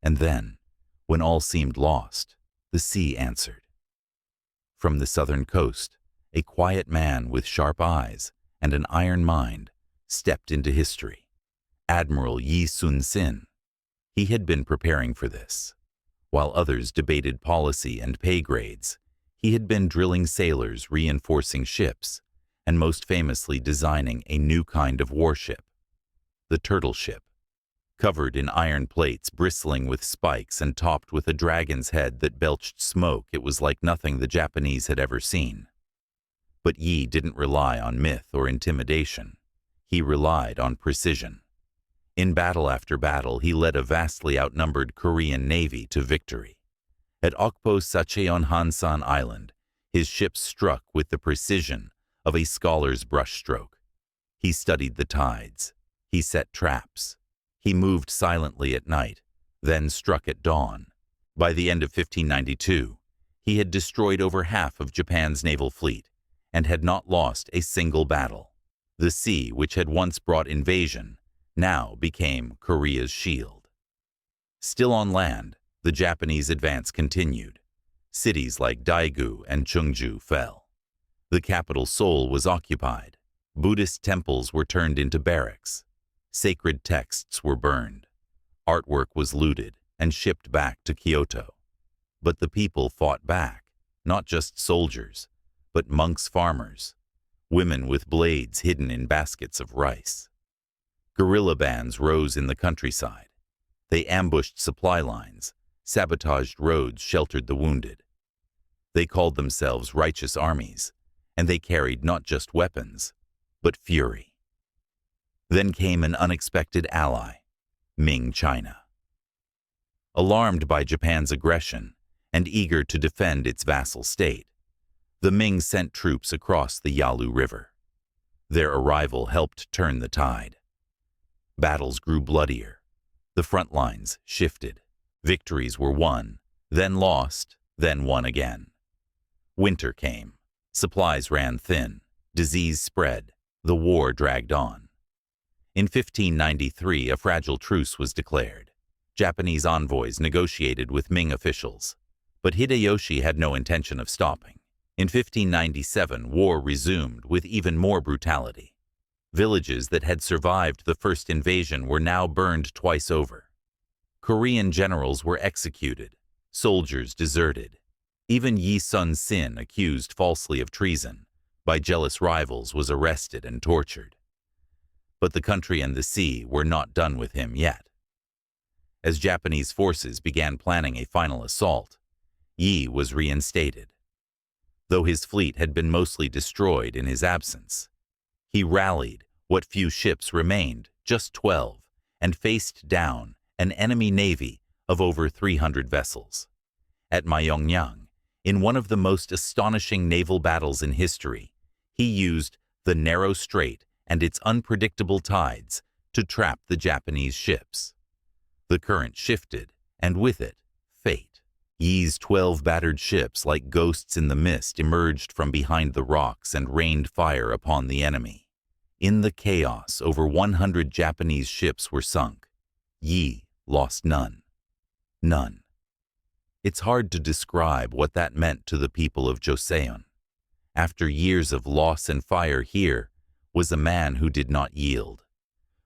And then, when all seemed lost, the sea answered. From the southern coast, a quiet man with sharp eyes and an iron mind stepped into history. Admiral Yi Sun-sin. He had been preparing for this. While others debated policy and pay grades, he had been drilling sailors, reinforcing ships, and most famously designing a new kind of warship, the turtle ship. Covered in iron plates, bristling with spikes and topped with a dragon's head that belched smoke, it was like nothing the Japanese had ever seen. But Yi didn't rely on myth or intimidation. He relied on precision. In battle after battle, he led a vastly outnumbered Korean navy to victory. At Okpo Sacheon Hansan Island, his ships struck with the precision of a scholar's brushstroke. He studied the tides. He set traps. He moved silently at night, then struck at dawn. By the end of 1592, he had destroyed over half of Japan's naval fleet and had not lost a single battle. The sea, which had once brought invasion, now became Korea's shield. Still on land, the Japanese advance continued. Cities like Daegu and Cheongju fell. The capital Seoul was occupied. Buddhist temples were turned into barracks. Sacred texts were burned. Artwork was looted and shipped back to Kyoto. But the people fought back, not just soldiers, but monks, farmers, women with blades hidden in baskets of rice. Guerrilla bands rose in the countryside. They ambushed supply lines, sabotaged roads, sheltered the wounded. They called themselves righteous armies, and they carried not just weapons, but fury. Then came an unexpected ally, Ming China. Alarmed by Japan's aggression and eager to defend its vassal state, the Ming sent troops across the Yalu River. Their arrival helped turn the tide. Battles grew bloodier. The front lines shifted. Victories were won, then lost, then won again. Winter came. Supplies ran thin. Disease spread. The war dragged on. In 1593, a fragile truce was declared. Japanese envoys negotiated with Ming officials, but Hideyoshi had no intention of stopping. In 1597, war resumed with even more brutality. Villages that had survived the first invasion were now burned twice over. Korean generals were executed. Soldiers deserted. Even Yi Sun-sin, accused falsely of treason by jealous rivals, was arrested and tortured. But the country and the sea were not done with him yet. As Japanese forces began planning a final assault, Yi was reinstated. Though his fleet had been mostly destroyed in his absence, he rallied what few ships remained, just 12, and faced down an enemy navy of over 300 vessels. At Myeongyang, in one of the most astonishing naval battles in history, he used the narrow strait and its unpredictable tides to trap the Japanese ships. The current shifted, and with it, fate. Yi's 12 battered ships, like ghosts in the mist, emerged from behind the rocks and rained fire upon the enemy. In the chaos, over 100 Japanese ships were sunk. Yi lost none. None. It's hard to describe what that meant to the people of Joseon. After years of loss and fire, here was a man who did not yield,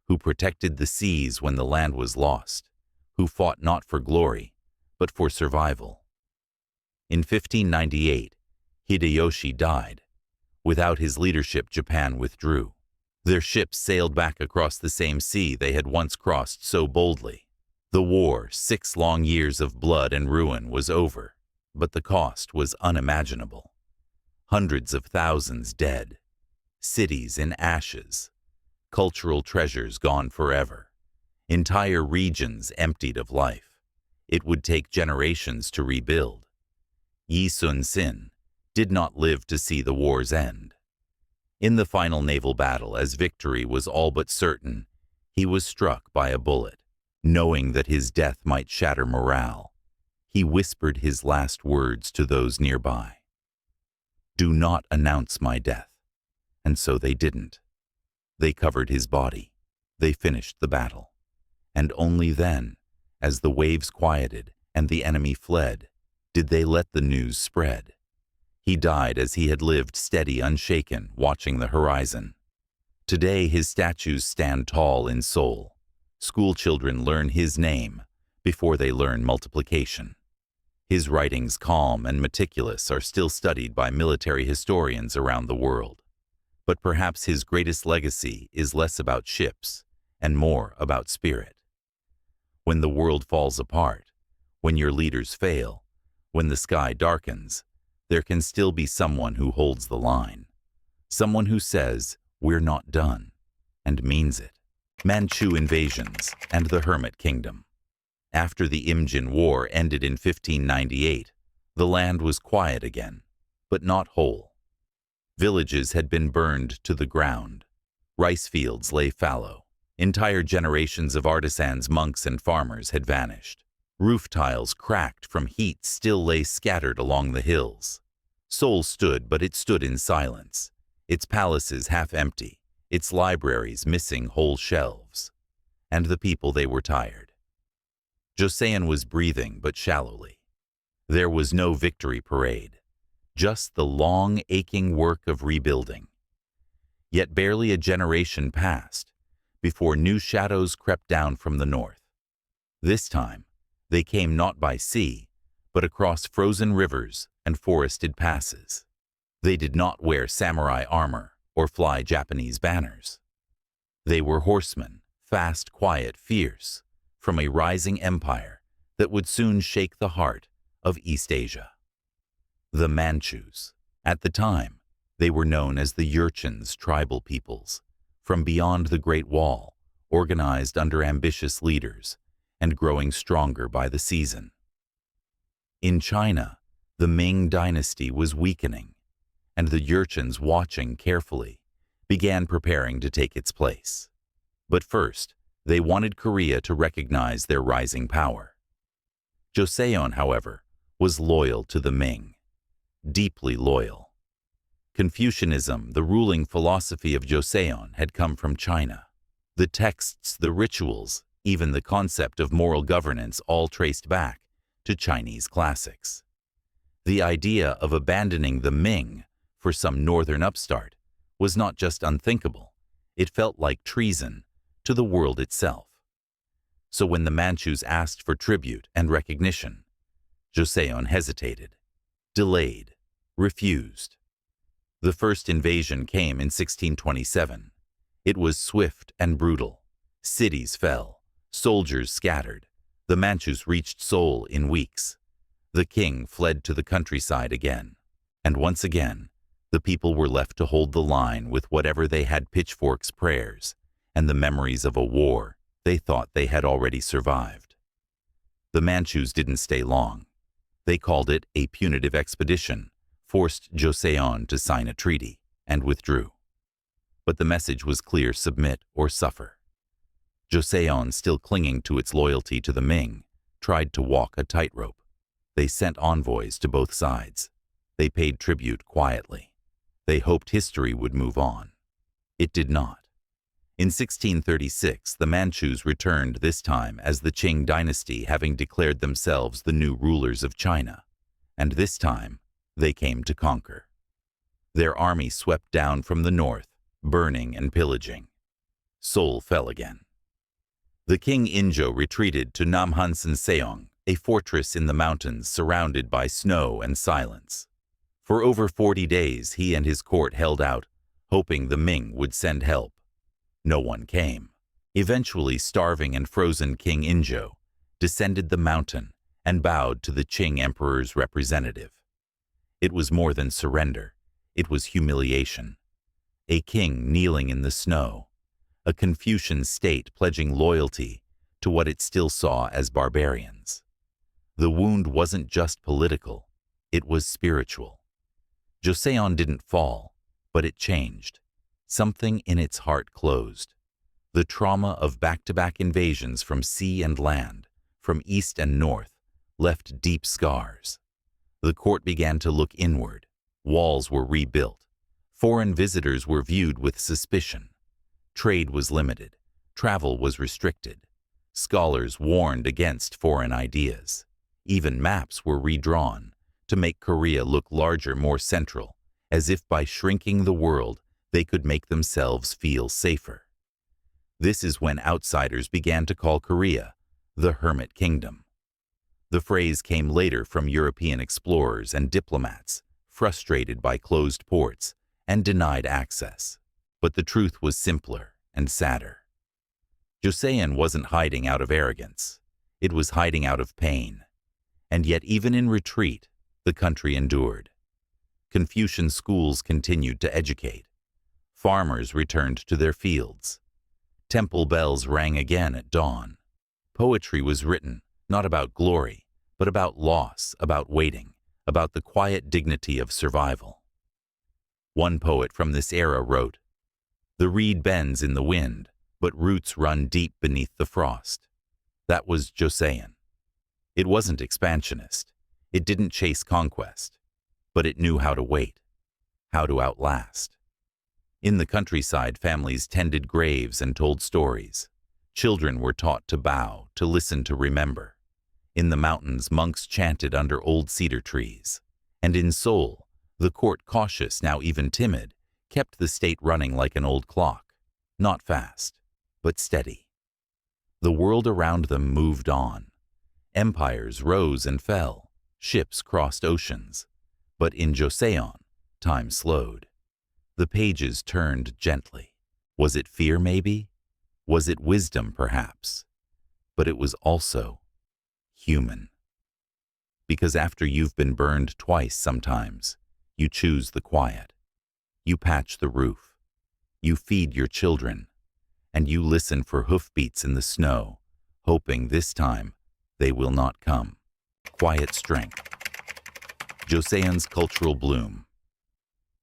who protected the seas when the land was lost, who fought not for glory, but for survival. In 1598, Hideyoshi died. Without his leadership, Japan withdrew. Their ships sailed back across the same sea they had once crossed so boldly. The war, 6 long years of blood and ruin, was over, but the cost was unimaginable. Hundreds of thousands dead, cities in ashes, cultural treasures gone forever, entire regions emptied of life. It would take generations to rebuild. Yi Sun-sin did not live to see the war's end. In the final naval battle, as victory was all but certain, he was struck by a bullet. Knowing that his death might shatter morale, he whispered his last words to those nearby. "Do not announce my death." And so they didn't. They covered his body. They finished the battle. And only then, as the waves quieted and the enemy fled, did they let the news spread. He died as he had lived, steady, unshaken, watching the horizon. Today his statues stand tall in Seoul. School children learn his name before they learn multiplication. His writings, calm and meticulous, are still studied by military historians around the world. But perhaps his greatest legacy is less about ships and more about spirit. When the world falls apart, when your leaders fail, when the sky darkens, there can still be someone who holds the line. Someone who says, "We're not done," and means it. Manchu invasions and the Hermit Kingdom. After the Imjin War ended in 1598, the land was quiet again, but not whole. Villages had been burned to the ground. Rice fields lay fallow. Entire generations of artisans, monks, and farmers had vanished. Roof tiles, cracked from heat, still lay scattered along the hills. Seoul stood, but it stood in silence, its palaces half empty, its libraries missing whole shelves. And the people, they were tired. Joseon was breathing, but shallowly. There was no victory parade, just the long, aching work of rebuilding. Yet barely a generation passed before new shadows crept down from the north. This time, they came not by sea, but across frozen rivers and forested passes. They did not wear samurai armor or fly Japanese banners. They were horsemen, fast, quiet, fierce, from a rising empire that would soon shake the heart of East Asia. The Manchus. At the time, they were known as the Urchins, tribal peoples, from beyond the Great Wall, organized under ambitious leaders and growing stronger by the season. In China, the Ming dynasty was weakening, and the Urchins, watching carefully, began preparing to take its place. But first, they wanted Korea to recognize their rising power. Joseon, however, was loyal to the Ming, deeply loyal. Confucianism, the ruling philosophy of Joseon, had come from China. The texts, the rituals, even the concept of moral governance, all traced back to Chinese classics. The idea of abandoning the Ming for some northern upstart was not just unthinkable, it felt like treason to the world itself. So when the Manchus asked for tribute and recognition, Joseon hesitated, delayed, refused. The first invasion came in 1627. It was swift and brutal. Cities fell. Soldiers scattered. The Manchus reached Seoul in weeks. The king fled to the countryside again. And once again, the people were left to hold the line with whatever they had: pitchforks, prayers, and the memories of a war they thought they had already survived. The Manchus didn't stay long. They called it a punitive expedition, forced Joseon to sign a treaty, and withdrew. But the message was clear: submit or suffer. Joseon, still clinging to its loyalty to the Ming, tried to walk a tightrope. They sent envoys to both sides. They paid tribute quietly. They hoped history would move on. It did not. In 1636, the Manchus returned, this time as the Qing dynasty, having declared themselves the new rulers of China. And this time, they came to conquer. Their army swept down from the north, burning and pillaging. Seoul fell again. The king Injo retreated to Namhansan-seong, a fortress in the mountains surrounded by snow and silence. For over 40 days, he and his court held out, hoping the Ming would send help. No one came. Eventually, starving and frozen King Injo descended the mountain and bowed to the Qing emperor's representative. It was more than surrender. It was humiliation. A king kneeling in the snow. A Confucian state pledging loyalty to what it still saw as barbarians. The wound wasn't just political. It was spiritual. Joseon didn't fall, but it changed. Something in its heart closed. The trauma of back-to-back invasions from sea and land, from east and north, left deep scars. The court began to look inward. Walls were rebuilt. Foreign visitors were viewed with suspicion. Trade was limited. Travel was restricted. Scholars warned against foreign ideas. Even maps were redrawn to make Korea look larger, more central, as if by shrinking the world, they could make themselves feel safer. This is when outsiders began to call Korea the Hermit Kingdom. The phrase came later from European explorers and diplomats, frustrated by closed ports and denied access. But the truth was simpler and sadder. Joseon wasn't hiding out of arrogance. It was hiding out of pain. And yet, even in retreat, the country endured. Confucian schools continued to educate. Farmers returned to their fields. Temple bells rang again at dawn. Poetry was written, not about glory, but about loss, about waiting, about the quiet dignity of survival. One poet from this era wrote, "The reed bends in the wind, but roots run deep beneath the frost." That was Joseon. It wasn't expansionist. It didn't chase conquest, but it knew how to wait, how to outlast. In the countryside, families tended graves and told stories. Children were taught to bow, to listen, to remember. In the mountains, monks chanted under old cedar trees. And in Seoul, the court, cautious, now even timid, kept the state running like an old clock, not fast, but steady. The world around them moved on. Empires rose and fell. Ships crossed oceans. But in Joseon, time slowed. The pages turned gently. Was it fear, maybe? Was it wisdom, perhaps? But it was also human. Because after you've been burned twice sometimes, you choose the quiet. You patch the roof. You feed your children. And you listen for hoofbeats in the snow, hoping this time they will not come. Quiet strength. Joseon's cultural bloom.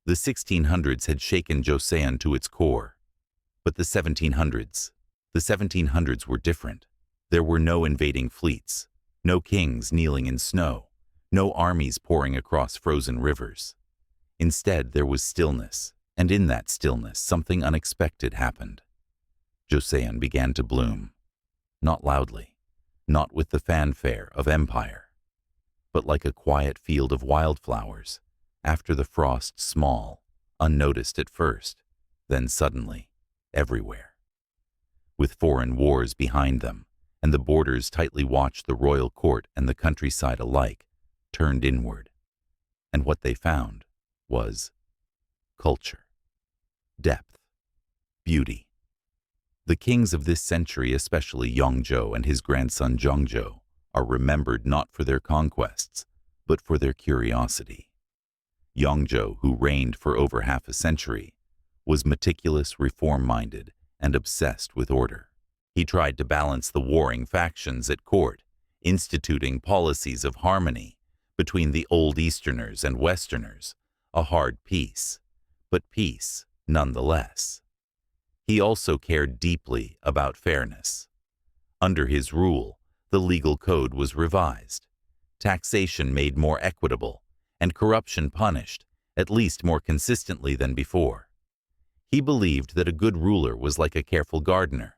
The 1600s had shaken Joseon to its core. But the 1700s were different. There were no invading fleets, no kings kneeling in snow, no armies pouring across frozen rivers. Instead, there was stillness, and in that stillness, something unexpected happened. Joseon began to bloom, not loudly, not with the fanfare of empire, but like a quiet field of wildflowers, after the frost, small, unnoticed at first, then suddenly, everywhere. With foreign wars behind them, and the borders tightly watched, the royal court and the countryside alike turned inward. And what they found was culture, depth, beauty, The kings of this century, especially Yongzhou and his grandson Zhongzhou, are remembered not for their conquests, but for their curiosity. Yongzhou, who reigned for over half a century, was meticulous, reform-minded, and obsessed with order. He tried to balance the warring factions at court, instituting policies of harmony between the old Easterners and Westerners, a hard peace, but peace nonetheless. He also cared deeply about fairness. Under his rule, the legal code was revised, taxation made more equitable, and corruption punished, at least more consistently than before. He believed that a good ruler was like a careful gardener,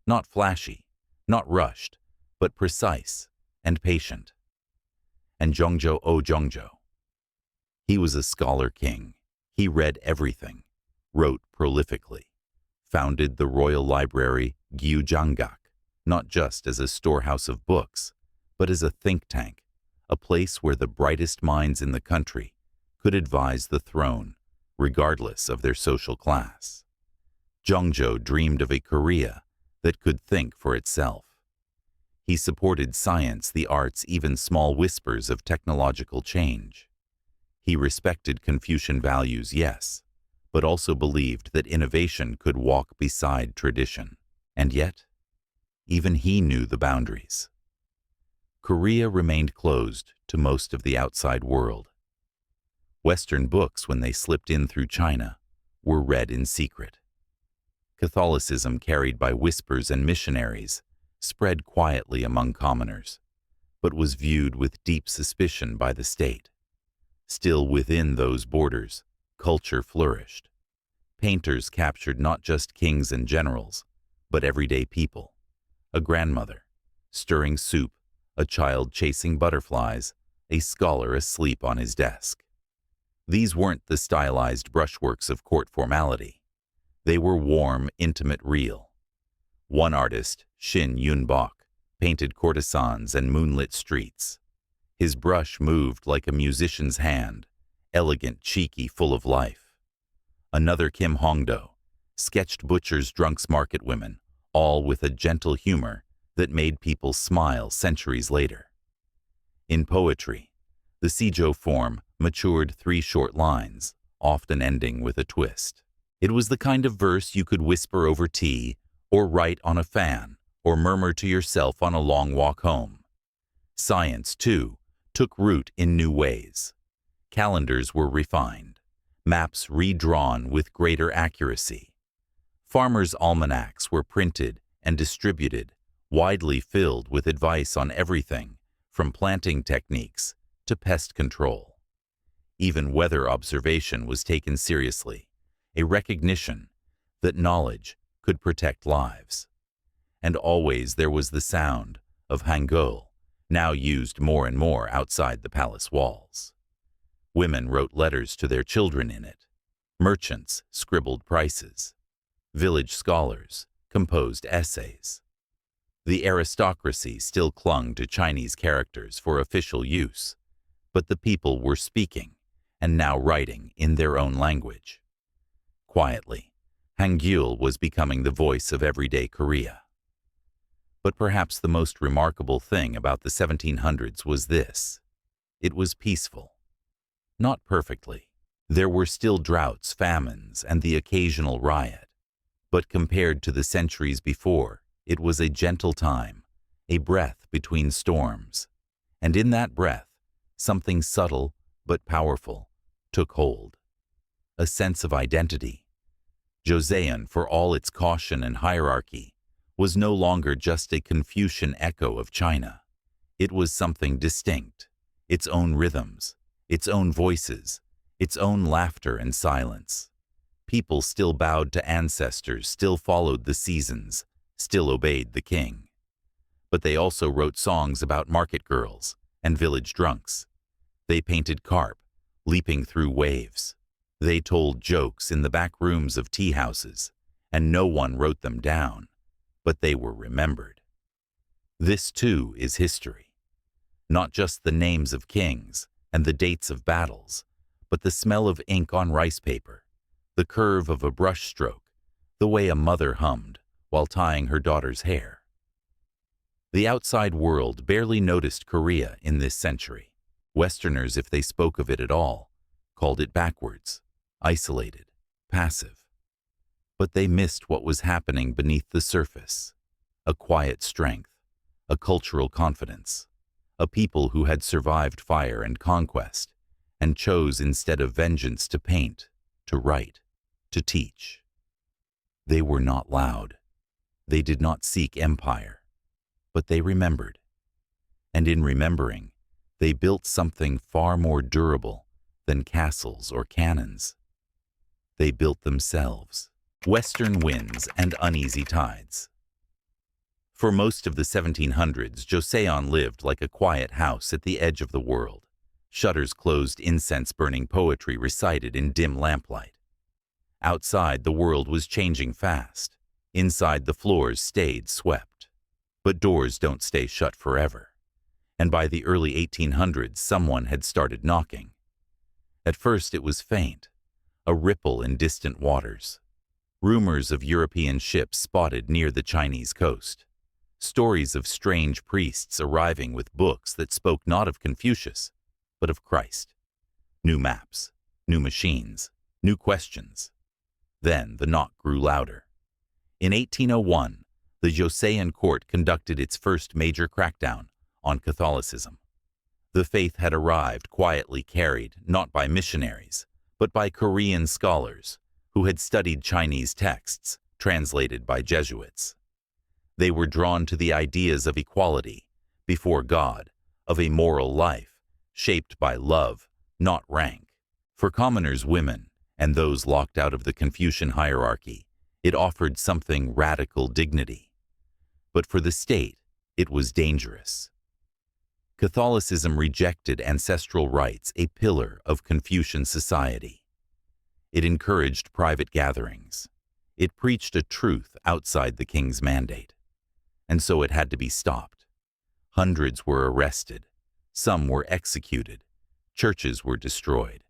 not flashy, not rushed, but precise and patient. And Zhongzhou. He was a scholar king. He read everything, wrote prolifically, founded the royal library Gyujanggak, not just as a storehouse of books, but as a think tank, a place where the brightest minds in the country could advise the throne, regardless of their social class. Zhongzhou dreamed of a Korea that could think for itself. He supported science, the arts, even small whispers of technological change. He respected Confucian values, yes, but also believed that innovation could walk beside tradition. And yet, even he knew the boundaries. Korea remained closed to most of the outside world. Western books, when they slipped in through China, were read in secret. Catholicism, carried by whispers and missionaries, spread quietly among commoners, but was viewed with deep suspicion by the state. Still within those borders, culture flourished. Painters captured not just kings and generals, but everyday people. A grandmother, stirring soup, a child chasing butterflies, a scholar asleep on his desk. These weren't the stylized brushworks of court formality. They were warm, intimate, real. One artist, Shin Yunbok, painted courtesans and moonlit streets. His brush moved like a musician's hand, elegant, cheeky, full of life. Another, Kim Hongdo, sketched butchers, drunks, market women, all with a gentle humor that made people smile centuries later. In poetry, the Seijo form matured 3 short lines, often ending with a twist. It was the kind of verse you could whisper over tea, or write on a fan, or murmur to yourself on a long walk home. Science, too, took root in new ways. Calendars were refined, maps redrawn with greater accuracy. Farmers' almanacs were printed and distributed, widely filled with advice on everything from planting techniques to pest control. Even weather observation was taken seriously, a recognition that knowledge could protect lives. And always there was the sound of Hangeul, now used more and more outside the palace walls. Women wrote letters to their children in it. Merchants scribbled prices. Village scholars composed essays. The aristocracy still clung to Chinese characters for official use, but the people were speaking and now writing in their own language. Quietly, Hangeul was becoming the voice of everyday Korea. But perhaps the most remarkable thing about the 1700s was this: it was peaceful. Not perfectly. There were still droughts, famines, and the occasional riot. But compared to the centuries before, it was a gentle time, a breath between storms. And in that breath, something subtle but powerful took hold. A sense of identity. Joseon, for all its caution and hierarchy, was no longer just a Confucian echo of China. It was something distinct, its own rhythms, its own voices, its own laughter and silence. People still bowed to ancestors, still followed the seasons, still obeyed the king. But they also wrote songs about market girls and village drunks. They painted carp, leaping through waves. They told jokes in the back rooms of tea houses, and no one wrote them down, but they were remembered. This, too, is history. Not just the names of kings and the dates of battles, but the smell of ink on rice paper, the curve of a brush stroke, the way a mother hummed while tying her daughter's hair. The outside world barely noticed Korea in this century. Westerners, if they spoke of it at all, called it backwards, isolated, passive. But they missed what was happening beneath the surface: a quiet strength, a cultural confidence, a people who had survived fire and conquest and chose instead of vengeance to paint, to write, to teach. They were not loud. They did not seek empire, but they remembered. And in remembering, they built something far more durable than castles or cannons. They built themselves. Western winds and uneasy tides. For most of the 1700s, Joseon lived like a quiet house at the edge of the world. Shutters closed, incense-burning poetry recited in dim lamplight. Outside, the world was changing fast. Inside, the floors stayed swept. But doors don't stay shut forever. And by the early 1800s, someone had started knocking. At first, it was faint, a ripple in distant waters. Rumors of European ships spotted near the Chinese coast. Stories of strange priests arriving with books that spoke not of Confucius, but of Christ. New maps, new machines, new questions. Then the knock grew louder. In 1801, the Joseon court conducted its first major crackdown on Catholicism. The faith had arrived, quietly carried not by missionaries, but by Korean scholars who had studied Chinese texts translated by Jesuits. They were drawn to the ideas of equality before God, of a moral life shaped by love, not rank. For commoners, women, and those locked out of the Confucian hierarchy, it offered something radical dignity. But for the state, it was dangerous. Catholicism rejected ancestral rights, a pillar of Confucian society. It encouraged private gatherings. It preached a truth outside the king's mandate. And so it had to be stopped. Hundreds were arrested. Some were executed. Churches were destroyed.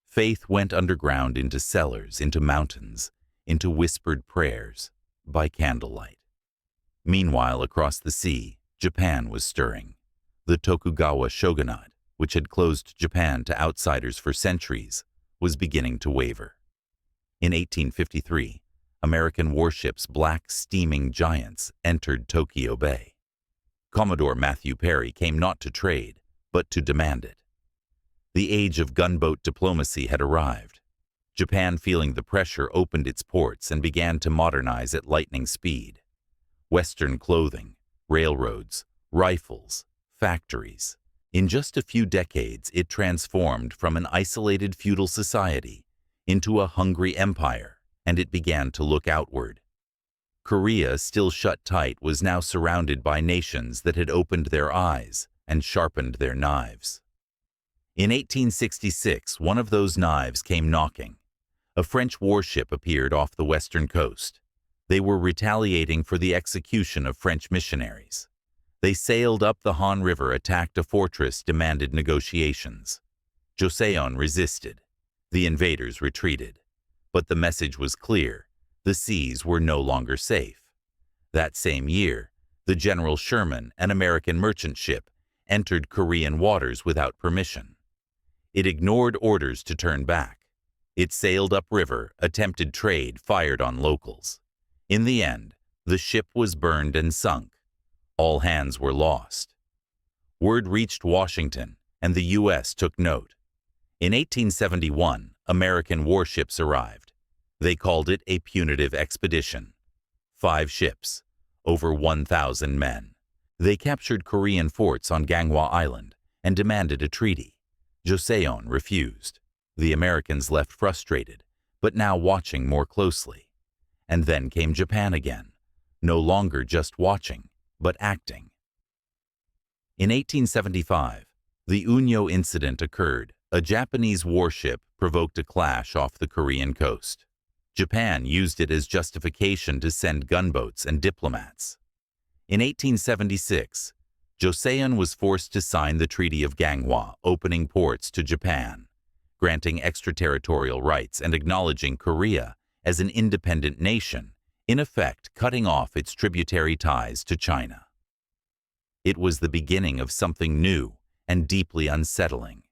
Faith went underground into cellars, into mountains, into whispered prayers, by candlelight. Meanwhile, across the sea, Japan was stirring. The Tokugawa shogunate, which had closed Japan to outsiders for centuries, was beginning to waver. In 1853, American warships, black steaming giants, entered Tokyo Bay. Commodore Matthew Perry came not to trade, but to demand it. The age of gunboat diplomacy had arrived. Japan, feeling the pressure, opened its ports and began to modernize at lightning speed. Western clothing, railroads, rifles, factories. In just a few decades, it transformed from an isolated feudal society into a hungry empire, and it began to look outward. Korea, still shut tight, was now surrounded by nations that had opened their eyes and sharpened their knives. In 1866, one of those knives came knocking. A French warship appeared off the western coast. They were retaliating for the execution of French missionaries. They sailed up the Han River, attacked a fortress, demanded negotiations. Joseon resisted. The invaders retreated. But the message was clear. The seas were no longer safe. That same year, the General Sherman, an American merchant ship, entered Korean waters without permission. It ignored orders to turn back. It sailed upriver, attempted trade, fired on locals. In the end, the ship was burned and sunk. All hands were lost. Word reached Washington, and the U.S. took note. In 1871, American warships arrived. They called it a punitive expedition. 5 ships, over 1,000 men. They captured Korean forts on Ganghwa Island and demanded a treaty. Joseon refused. The Americans left frustrated, but now watching more closely. And then came Japan again, no longer just watching, but acting. In 1875, the Uneasy incident occurred. A Japanese warship provoked a clash off the Korean coast. Japan used it as justification to send gunboats and diplomats. In 1876, Joseon was forced to sign the Treaty of Ganghwa, opening ports to Japan, granting extraterritorial rights and acknowledging Korea as an independent nation in effect cutting off its tributary ties to China. It was the beginning of something new and deeply unsettling.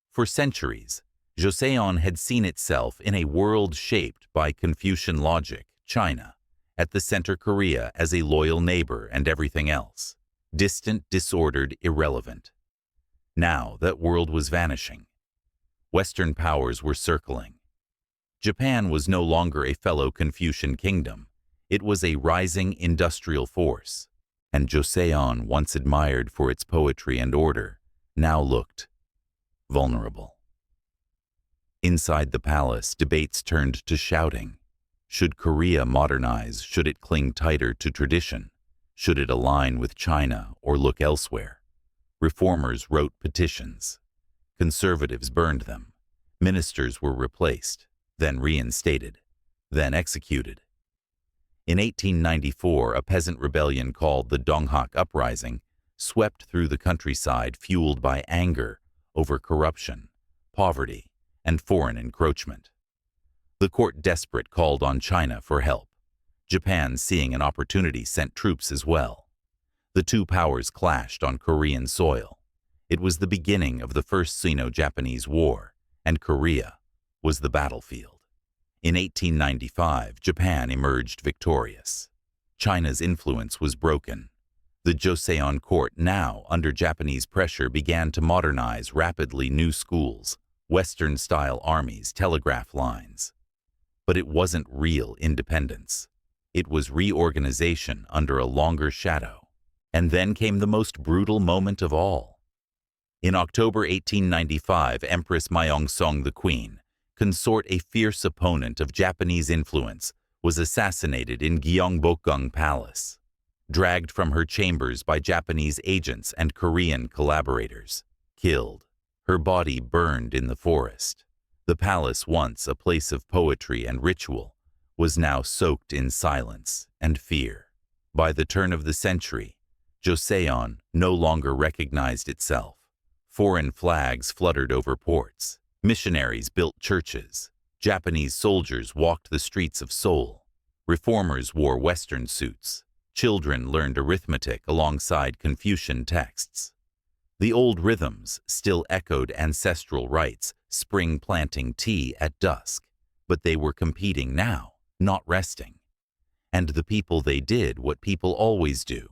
For centuries, Joseon had seen itself in a world shaped by Confucian logic, China, at the center Korea as a loyal neighbor and everything else, distant, disordered, irrelevant. Now that world was vanishing. Western powers were circling. Japan was no longer a fellow Confucian kingdom. It was a rising industrial force, and Joseon, once admired for its poetry and order, now looked vulnerable. Inside the palace, debates turned to shouting. Should Korea modernize? Should it cling tighter to tradition? Should it align with China or look elsewhere? Reformers wrote petitions. Conservatives burned them. Ministers were replaced, then reinstated, then executed. In 1894, a peasant rebellion called the Donghak Uprising swept through the countryside, fueled by anger over corruption, poverty, and foreign encroachment. The court, desperate, called on China for help. Japan, seeing an opportunity, sent troops as well. The two powers clashed on Korean soil. It was the beginning of the First Sino-Japanese War, and Korea was the battlefield. In 1895, Japan emerged victorious. China's influence was broken. The Joseon court, now under Japanese pressure, began to modernize rapidly. New schools, Western-style armies, telegraph lines. But it wasn't real independence. It was reorganization under a longer shadow. And then came the most brutal moment of all. In October 1895, Empress Myeongsong, the Queen, consort, a fierce opponent of Japanese influence, was assassinated in Gyeongbokgung Palace. Dragged from her chambers by Japanese agents and Korean collaborators. Killed. Her body burned in the forest. The palace, once a place of poetry and ritual, was now soaked in silence and fear. By the turn of the century, Joseon no longer recognized itself. Foreign flags fluttered over ports. Missionaries built churches. Japanese soldiers walked the streets of Seoul. Reformers wore Western suits. Children learned arithmetic alongside Confucian texts. The old rhythms still echoed ancestral rites, spring planting tea at dusk, but they were competing now, not resting. And the people, they did what people always do.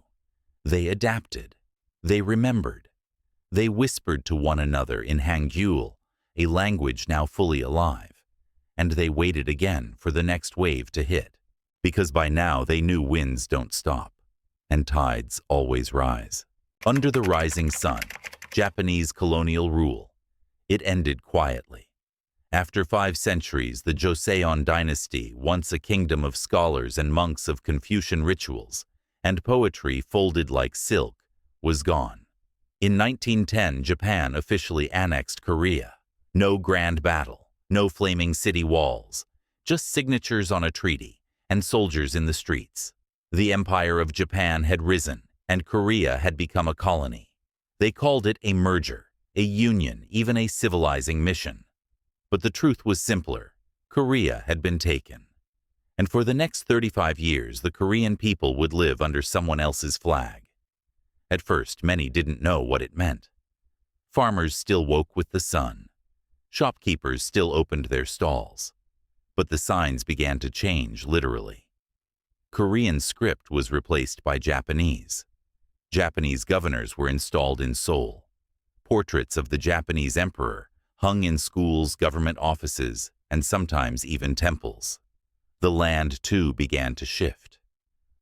They adapted. They remembered. They whispered to one another in Hangeul, a language now fully alive, and they waited again for the next wave to hit, because by now they knew winds don't stop, and tides always rise. Under the rising sun, Japanese colonial rule. It ended quietly. After 5 centuries, the Joseon dynasty, once a kingdom of scholars and monks of Confucian rituals and poetry folded like silk, was gone. In 1910, Japan officially annexed Korea. No grand battle, no flaming city walls, just signatures on a treaty and soldiers in the streets. The Empire of Japan had risen, and Korea had become a colony. They called it a merger, a union, even a civilizing mission. But the truth was simpler. Korea had been taken. And for the next 35 years, the Korean people would live under someone else's flag. At first, many didn't know what it meant. Farmers still woke with the sun. Shopkeepers still opened their stalls. But the signs began to change, literally. Korean script was replaced by Japanese. Japanese governors were installed in Seoul. Portraits of the Japanese emperor hung in schools, government offices, and sometimes even temples. The land, too, began to shift.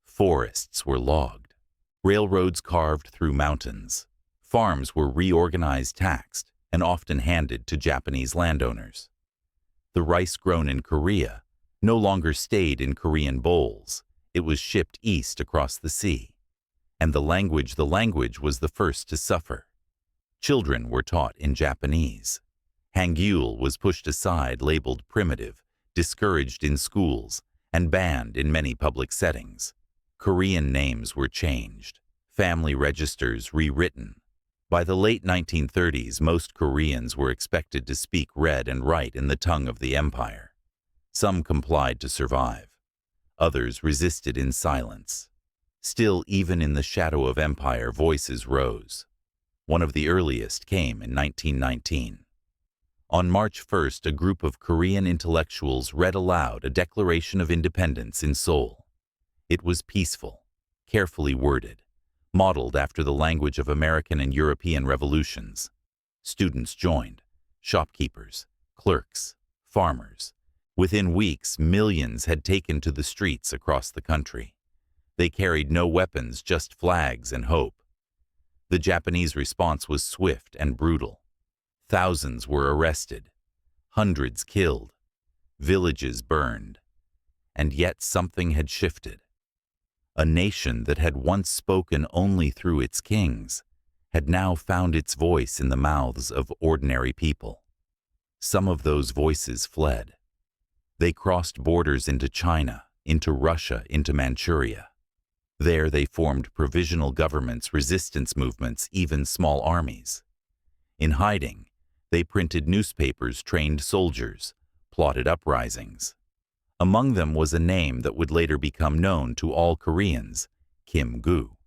Forests were logged. Railroads carved through mountains. Farms were reorganized, taxed, and often handed to Japanese landowners. The rice grown in Korea no longer stayed in Korean bowls. It was shipped east across the sea. And the language was the first to suffer. Children were taught in Japanese. Hangeul was pushed aside, labeled primitive, discouraged in schools, and banned in many public settings. Korean names were changed, family registers rewritten. By the late 1930s, most Koreans were expected to speak, read, and write in the tongue of the empire. Some complied to survive. Others resisted in silence. Still, even in the shadow of empire, voices rose. One of the earliest came in 1919. On March 1st, a group of Korean intellectuals read aloud a Declaration of Independence in Seoul. It was peaceful, carefully worded, modeled after the language of American and European revolutions. Students joined, shopkeepers, clerks, farmers. Within weeks, millions had taken to the streets across the country. They carried no weapons, just flags and hope. The Japanese response was swift and brutal. Thousands were arrested, hundreds killed, villages burned. And yet something had shifted. A nation that had once spoken only through its kings had now found its voice in the mouths of ordinary people. Some of those voices fled. They crossed borders into China, into Russia, into Manchuria. There they formed provisional governments, resistance movements, even small armies. In hiding, they printed newspapers, trained soldiers, plotted uprisings. Among them was a name that would later become known to all Koreans, Kim Gu.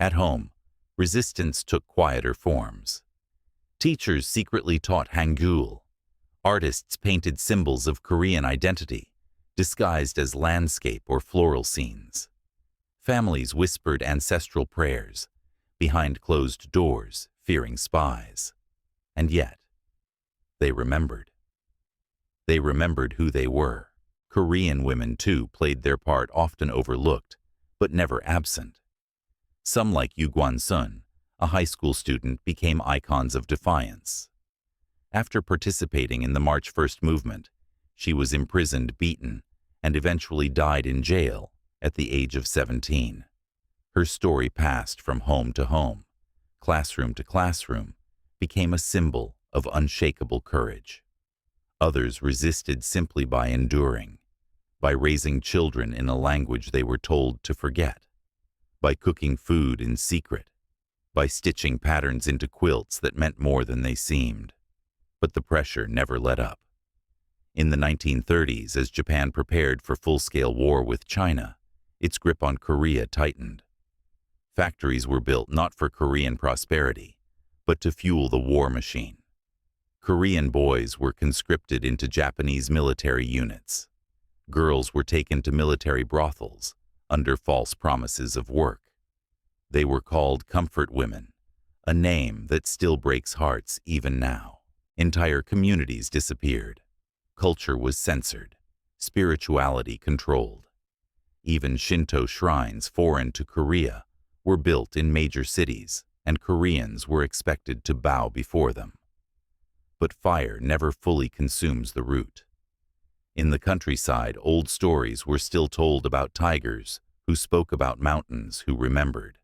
At home, resistance took quieter forms. Teachers secretly taught Hangeul. Artists painted symbols of Korean identity, disguised as landscape or floral scenes. Families whispered ancestral prayers, behind closed doors, fearing spies. And yet, they remembered. They remembered who they were. Korean women, too, played their part, often overlooked, but never absent. Some, like Yu Guan-sun, a high school student, became icons of defiance. After participating in the March 1st movement, she was imprisoned, beaten, and eventually died in jail at the age of 17. Her story passed from home to home, classroom to classroom, became a symbol of unshakable courage. Others resisted simply by enduring, by raising children in a language they were told to forget, by cooking food in secret, by stitching patterns into quilts that meant more than they seemed. But the pressure never let up. In the 1930s, as Japan prepared for full-scale war with China, its grip on Korea tightened. Factories were built not for Korean prosperity, but to fuel the war machine. Korean boys were conscripted into Japanese military units. Girls were taken to military brothels under false promises of work. They were called comfort women, a name that still breaks hearts even now. Entire communities disappeared. Culture was censored, spirituality controlled. Even Shinto shrines foreign to Korea were built in major cities, and Koreans were expected to bow before them. But fire never fully consumes the root. In the countryside, old stories were still told about tigers who spoke about mountains who remembered.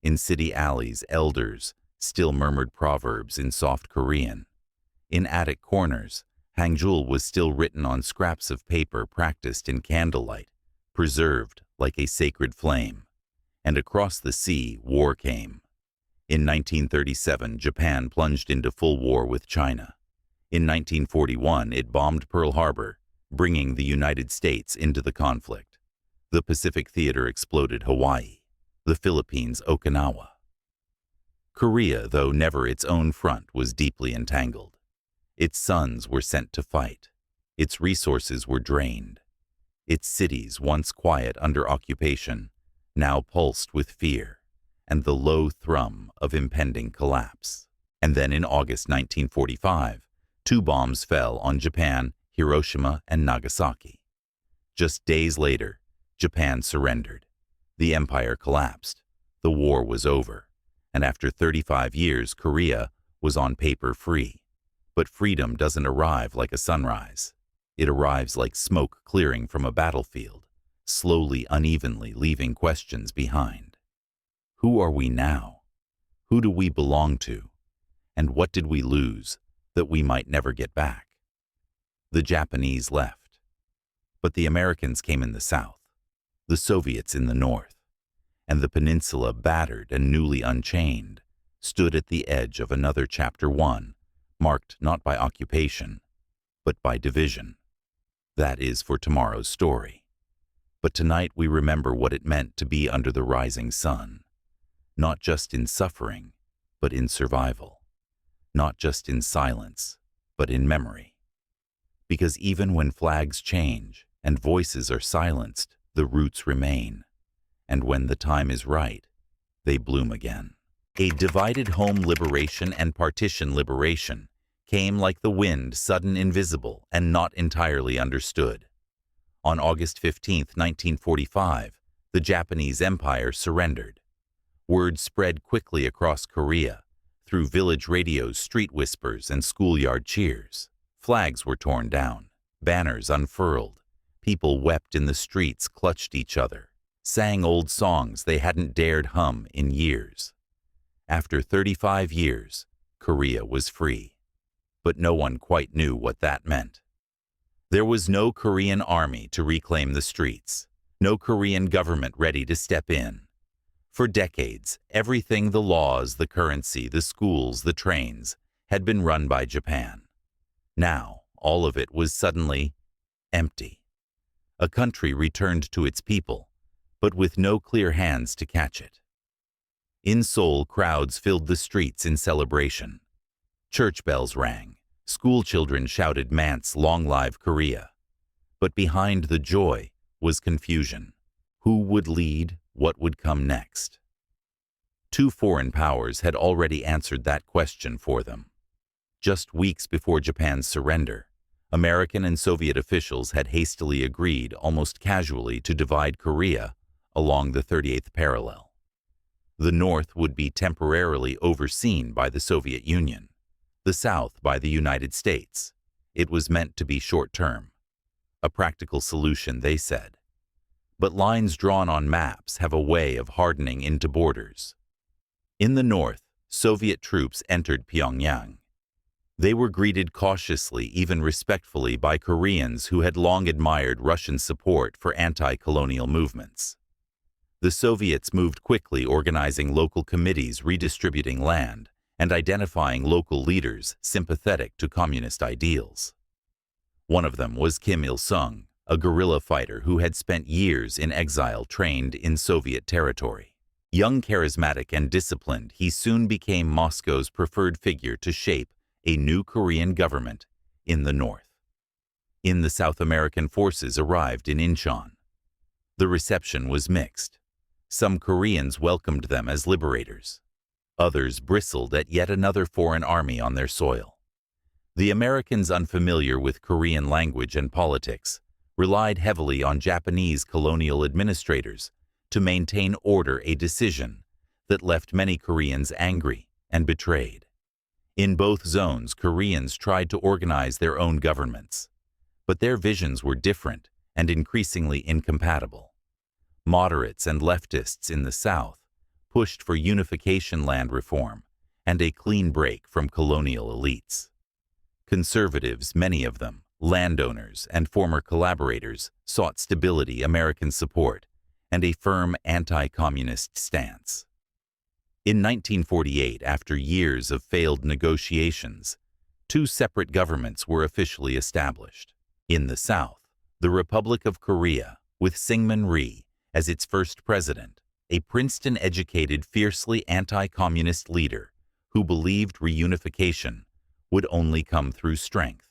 In city alleys, elders still murmured proverbs in soft Korean. In attic corners, Hangeul was still written on scraps of paper, practiced in candlelight, preserved like a sacred flame. And across the sea, war came. In 1937, Japan plunged into full war with China. In 1941, it bombed Pearl Harbor, bringing the United States into the conflict. The Pacific Theater exploded Hawaii, the Philippines Okinawa. Korea, though never its own front, was deeply entangled. Its sons were sent to fight. Its resources were drained. Its cities, once quiet under occupation, now pulsed with fear and the low thrum of impending collapse. And then in August 1945, 2 bombs fell on Japan, Hiroshima and Nagasaki. Just days later, Japan surrendered. The empire collapsed. The war was over. And after 35 years, Korea was on paper free. But freedom doesn't arrive like a sunrise. It arrives like smoke clearing from a battlefield, slowly, unevenly, leaving questions behind. Who are we now? Who do we belong to? And what did we lose that we might never get back? The Japanese left. But the Americans came in the south, the Soviets in the north, and the Peninsula, battered and newly unchained, stood at the edge of another chapter 1, marked not by occupation, but by division. That is for tomorrow's story. But tonight we remember what it meant to be under the rising sun, not just in suffering, but in survival, not just in silence, but in memory. Because even when flags change and voices are silenced, the roots remain, and when the time is right, they bloom again. A divided home liberation and partition liberation came like the wind, sudden, invisible, and not entirely understood. On August 15, 1945, the Japanese Empire surrendered. Word spread quickly across Korea, through village radios, street whispers, and schoolyard cheers. Flags were torn down, banners unfurled. People wept in the streets, clutched each other, sang old songs they hadn't dared hum in years. After 35 years, Korea was free. But no one quite knew what that meant. There was no Korean army to reclaim the streets, no Korean government ready to step in. For decades, everything, the laws, the currency, the schools, the trains, had been run by Japan. Now, all of it was suddenly empty. A country returned to its people, but with no clear hands to catch it. In Seoul, crowds filled the streets in celebration. Church bells rang. School children shouted Man's Long Live Korea. But behind the joy was confusion. Who would lead? What would come next? Two foreign powers had already answered that question for them. Just weeks before Japan's surrender, American and Soviet officials had hastily agreed, almost casually, to divide Korea along the 38th parallel. The North would be temporarily overseen by the Soviet Union, the South by the United States. It was meant to be short-term. A practical solution, they said. But lines drawn on maps have a way of hardening into borders. In the north, Soviet troops entered Pyongyang. They were greeted cautiously, even respectfully, by Koreans who had long admired Russian support for anti-colonial movements. The Soviets moved quickly, organizing local committees, redistributing land, and identifying local leaders sympathetic to communist ideals. One of them was Kim Il-sung, a guerrilla fighter who had spent years in exile, trained in Soviet territory. Young, charismatic, and disciplined, he soon became Moscow's preferred figure to shape a new Korean government in the north. In the South, American forces arrived in Incheon. The reception was mixed. Some Koreans welcomed them as liberators. Others bristled at yet another foreign army on their soil. The Americans, unfamiliar with Korean language and politics, relied heavily on Japanese colonial administrators to maintain order, a decision that left many Koreans angry and betrayed. In both zones, Koreans tried to organize their own governments, but their visions were different and increasingly incompatible. Moderates and leftists in the South pushed for unification, land reform, and a clean break from colonial elites. Conservatives, many of them landowners and former collaborators, sought stability, American support, and a firm anti-communist stance. In 1948, after years of failed negotiations, two separate governments were officially established. In the South, the Republic of Korea, with Syngman Rhee as its first president, a Princeton-educated, fiercely anti-communist leader who believed reunification would only come through strength.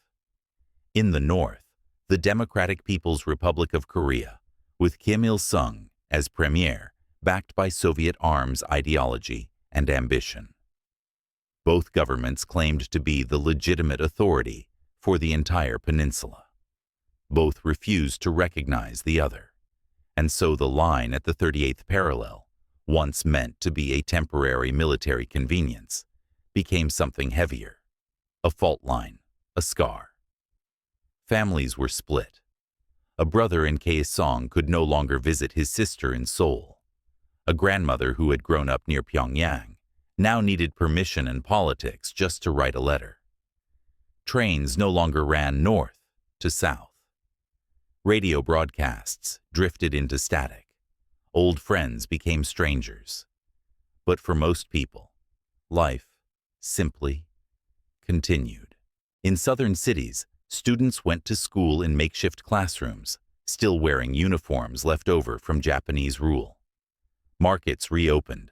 In the North, the Democratic People's Republic of Korea, with Kim Il-sung as premier, backed by Soviet arms ideology and ambition. Both governments claimed to be the legitimate authority for the entire peninsula. Both refused to recognize the other. And so the line at the 38th parallel, once meant to be a temporary military convenience, became something heavier. A fault line, a scar. Families were split. A brother in Kaesong could no longer visit his sister in Seoul. A grandmother who had grown up near Pyongyang now needed permission and politics just to write a letter. Trains no longer ran north to south. Radio broadcasts drifted into static. Old friends became strangers. But for most people, life simply continued. In southern cities, students went to school in makeshift classrooms, still wearing uniforms left over from Japanese rule. Markets reopened.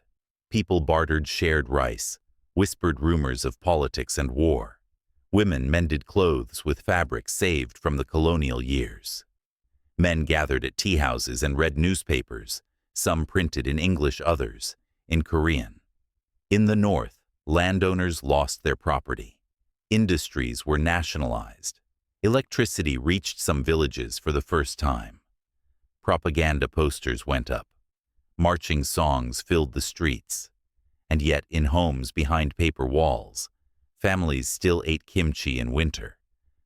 People bartered shared rice, whispered rumors of politics and war. Women mended clothes with fabrics saved from the colonial years. Men gathered at tea houses and read newspapers, some printed in English, others in Korean. In the north, landowners lost their property. Industries were nationalized. Electricity reached some villages for the first time. Propaganda posters went up. Marching songs filled the streets. And yet, in homes behind paper walls, families still ate kimchi in winter,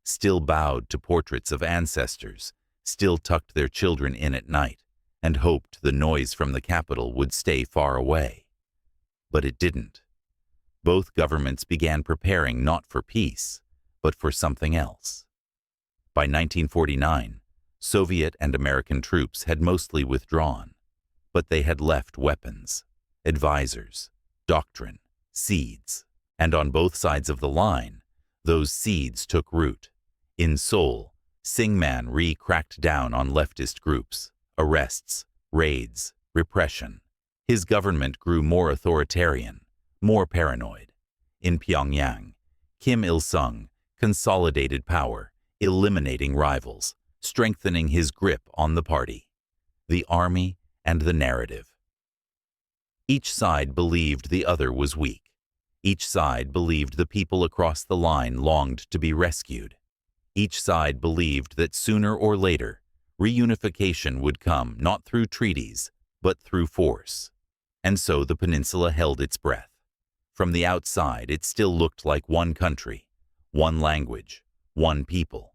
still bowed to portraits of ancestors, still tucked their children in at night, and hoped the noise from the capital would stay far away. But it didn't. Both governments began preparing not for peace, but for something else. By 1949, Soviet and American troops had mostly withdrawn, but they had left weapons, advisors, doctrine, seeds, and on both sides of the line, those seeds took root. In Seoul, Syngman Rhee cracked down on leftist groups, arrests, raids, repression. His government grew more authoritarian, more paranoid. In Pyongyang, Kim Il-sung consolidated power, eliminating rivals, strengthening his grip on the party, the army, and the narrative. Each side believed the other was weak. Each side believed the people across the line longed to be rescued. Each side believed that sooner or later, reunification would come not through treaties, but through force. And so the peninsula held its breath. From the outside, it still looked like one country, one language, one people.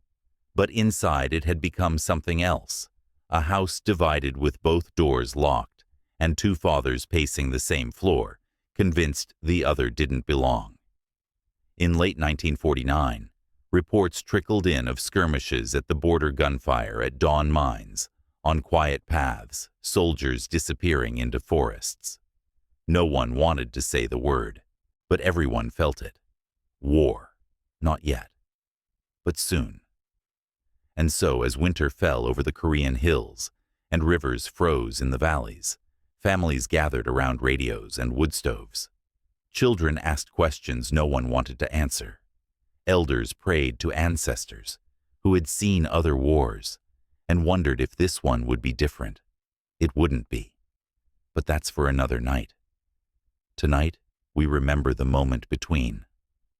But inside it had become something else, a house divided with both doors locked, and two fathers pacing the same floor, convinced the other didn't belong. In late 1949, reports trickled in of skirmishes at the border, gunfire at dawn mines, on quiet paths, soldiers disappearing into forests. No one wanted to say the word, but everyone felt it. War. Not yet. But soon. And so, as winter fell over the Korean hills, and rivers froze in the valleys, families gathered around radios and wood stoves. Children asked questions no one wanted to answer. Elders prayed to ancestors who had seen other wars and wondered if this one would be different. It wouldn't be. But that's for another night. Tonight, we remember the moment between,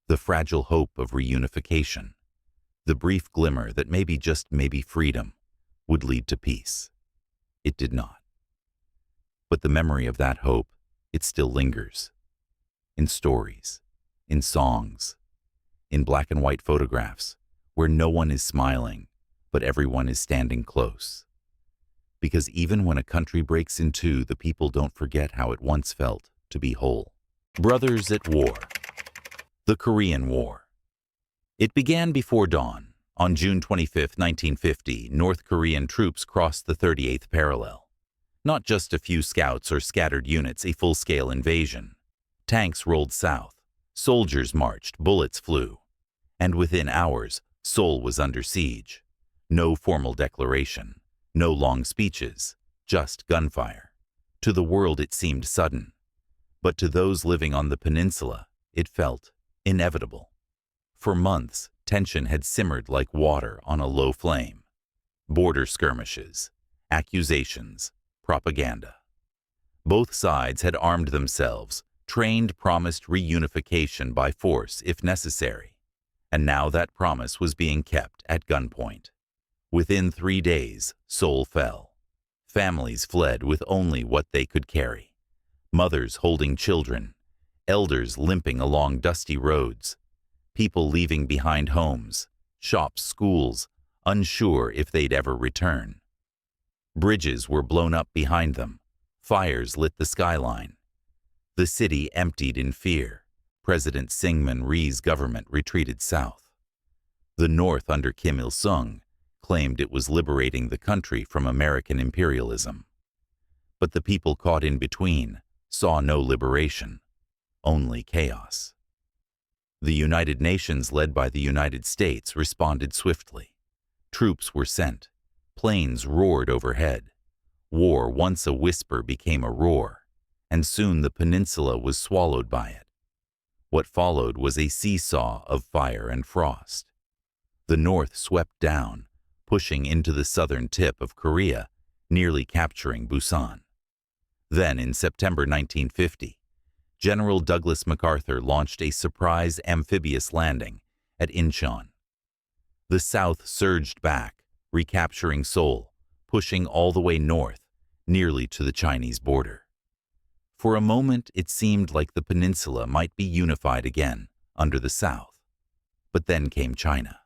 the fragile hope of reunification, the brief glimmer that maybe, just maybe, freedom would lead to peace. It did not. But the memory of that hope, it still lingers. In stories, in songs, in black and white photographs, where no one is smiling, but everyone is standing close. Because even when a country breaks in two, the people don't forget how it once felt to be whole. Brothers at war. The Korean War. It began before dawn. On June 25, 1950, North Korean troops crossed the 38th parallel. Not just a few scouts or scattered units, a full-scale invasion. Tanks rolled south, soldiers marched, bullets flew. And within hours, Seoul was under siege. No formal declaration, no long speeches, just gunfire. To the world it seemed sudden. But to those living on the peninsula, it felt inevitable. For months, tension had simmered like water on a low flame. Border skirmishes, accusations, propaganda. Both sides had armed themselves, trained, promised reunification by force if necessary. And now that promise was being kept at gunpoint. Within 3 days, Seoul fell. Families fled with only what they could carry. Mothers holding children, elders limping along dusty roads, people leaving behind homes, shops, schools, unsure if they'd ever return. Bridges were blown up behind them. Fires lit the skyline. The city emptied in fear. President Syngman Rhee's government retreated south. The North, under Kim Il-sung, claimed it was liberating the country from American imperialism. But the people caught in between saw no liberation, only chaos. The United Nations, led by the United States, responded swiftly. Troops were sent. Planes roared overhead. War, once a whisper, became a roar, and soon the peninsula was swallowed by it. What followed was a seesaw of fire and frost. The north swept down, pushing into the southern tip of Korea, nearly capturing Busan. Then, in September 1950, General Douglas MacArthur launched a surprise amphibious landing at Incheon. The south surged back, recapturing Seoul, pushing all the way north, nearly to the Chinese border. For a moment, it seemed like the peninsula might be unified again under the South. But then came China.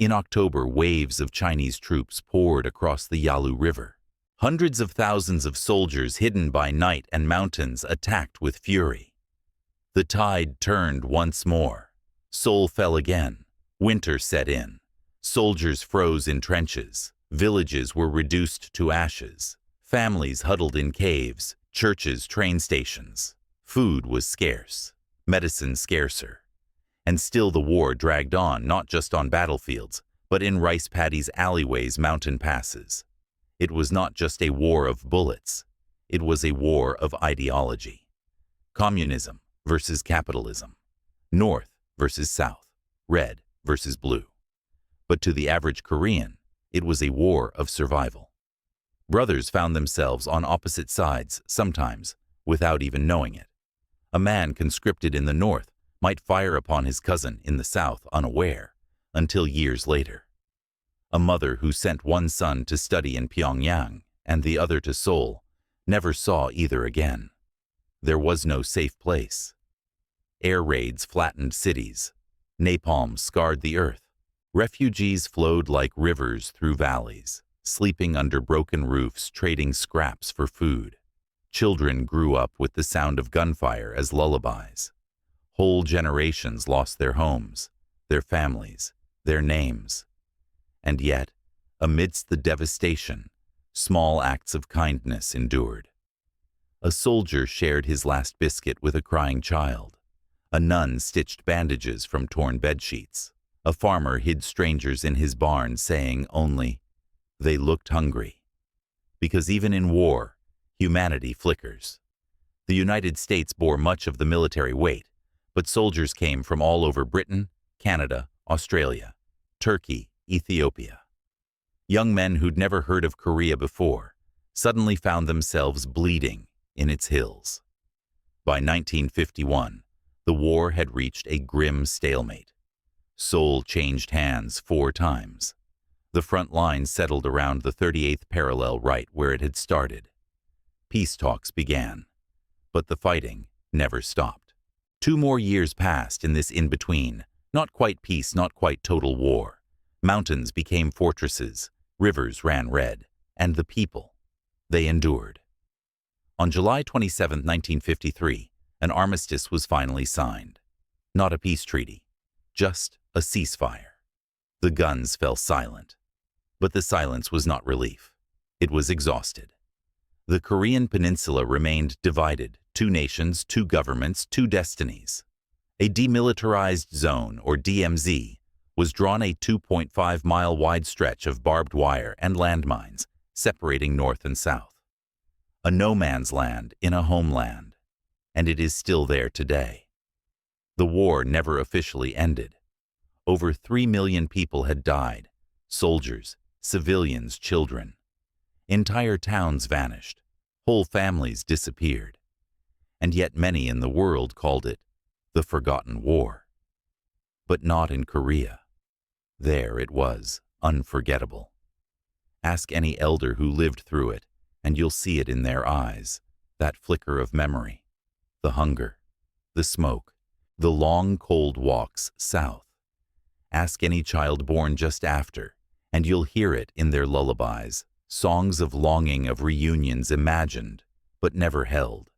In October, waves of Chinese troops poured across the Yalu River. Hundreds of thousands of soldiers hidden by night and mountains attacked with fury. The tide turned once more. Seoul fell again. Winter set in. Soldiers froze in trenches. Villages were reduced to ashes. Families huddled in caves. Churches, train stations. Food was scarce, medicine scarcer. And still the war dragged on, not just on battlefields, but in rice paddies, alleyways, mountain passes. It was not just a war of bullets. It was a war of ideology. Communism versus capitalism. North versus South. Red versus blue. But to the average Korean, it was a war of survival. Brothers found themselves on opposite sides, sometimes, without even knowing it. A man conscripted in the north might fire upon his cousin in the south unaware, until years later. A mother who sent one son to study in Pyongyang and the other to Seoul never saw either again. There was no safe place. Air raids flattened cities. Napalm scarred the earth. Refugees flowed like rivers through valleys, sleeping under broken roofs, trading scraps for food. Children grew up with the sound of gunfire as lullabies. Whole generations lost their homes, their families, their names. And yet, amidst the devastation, small acts of kindness endured. A soldier shared his last biscuit with a crying child. A nun stitched bandages from torn bedsheets. A farmer hid strangers in his barn, saying only, "They looked hungry." Because even in war, humanity flickers. The United States bore much of the military weight, but soldiers came from all over Britain, Canada, Australia, Turkey, Ethiopia. Young men who'd never heard of Korea before suddenly found themselves bleeding in its hills. By 1951, the war had reached a grim stalemate. Seoul changed hands 4 times. The front line settled around the 38th parallel right where it had started. Peace talks began, but the fighting never stopped. 2 more years passed in this in-between, not quite peace, not quite total war. Mountains became fortresses, rivers ran red, and the people, they endured. On July 27, 1953, an armistice was finally signed. Not a peace treaty, just a ceasefire. The guns fell silent. But the silence was not relief. It was exhausted. The Korean peninsula remained divided, 2 nations, 2 governments, 2 destinies. A demilitarized zone, or DMZ, was drawn, a 2.5-mile wide stretch of barbed wire and landmines separating north and south. A no man's land in a homeland, and it is still there today. The war never officially ended. Over 3 million people had died, soldiers, civilians, children. Entire towns vanished, whole families disappeared. And yet many in the world called it the Forgotten War. But not in Korea. There it was, unforgettable. Ask any elder who lived through it, and you'll see it in their eyes, that flicker of memory, the hunger, the smoke, the long cold walks south. Ask any child born just after, and you'll hear it in their lullabies, songs of longing, of reunions imagined, but never held.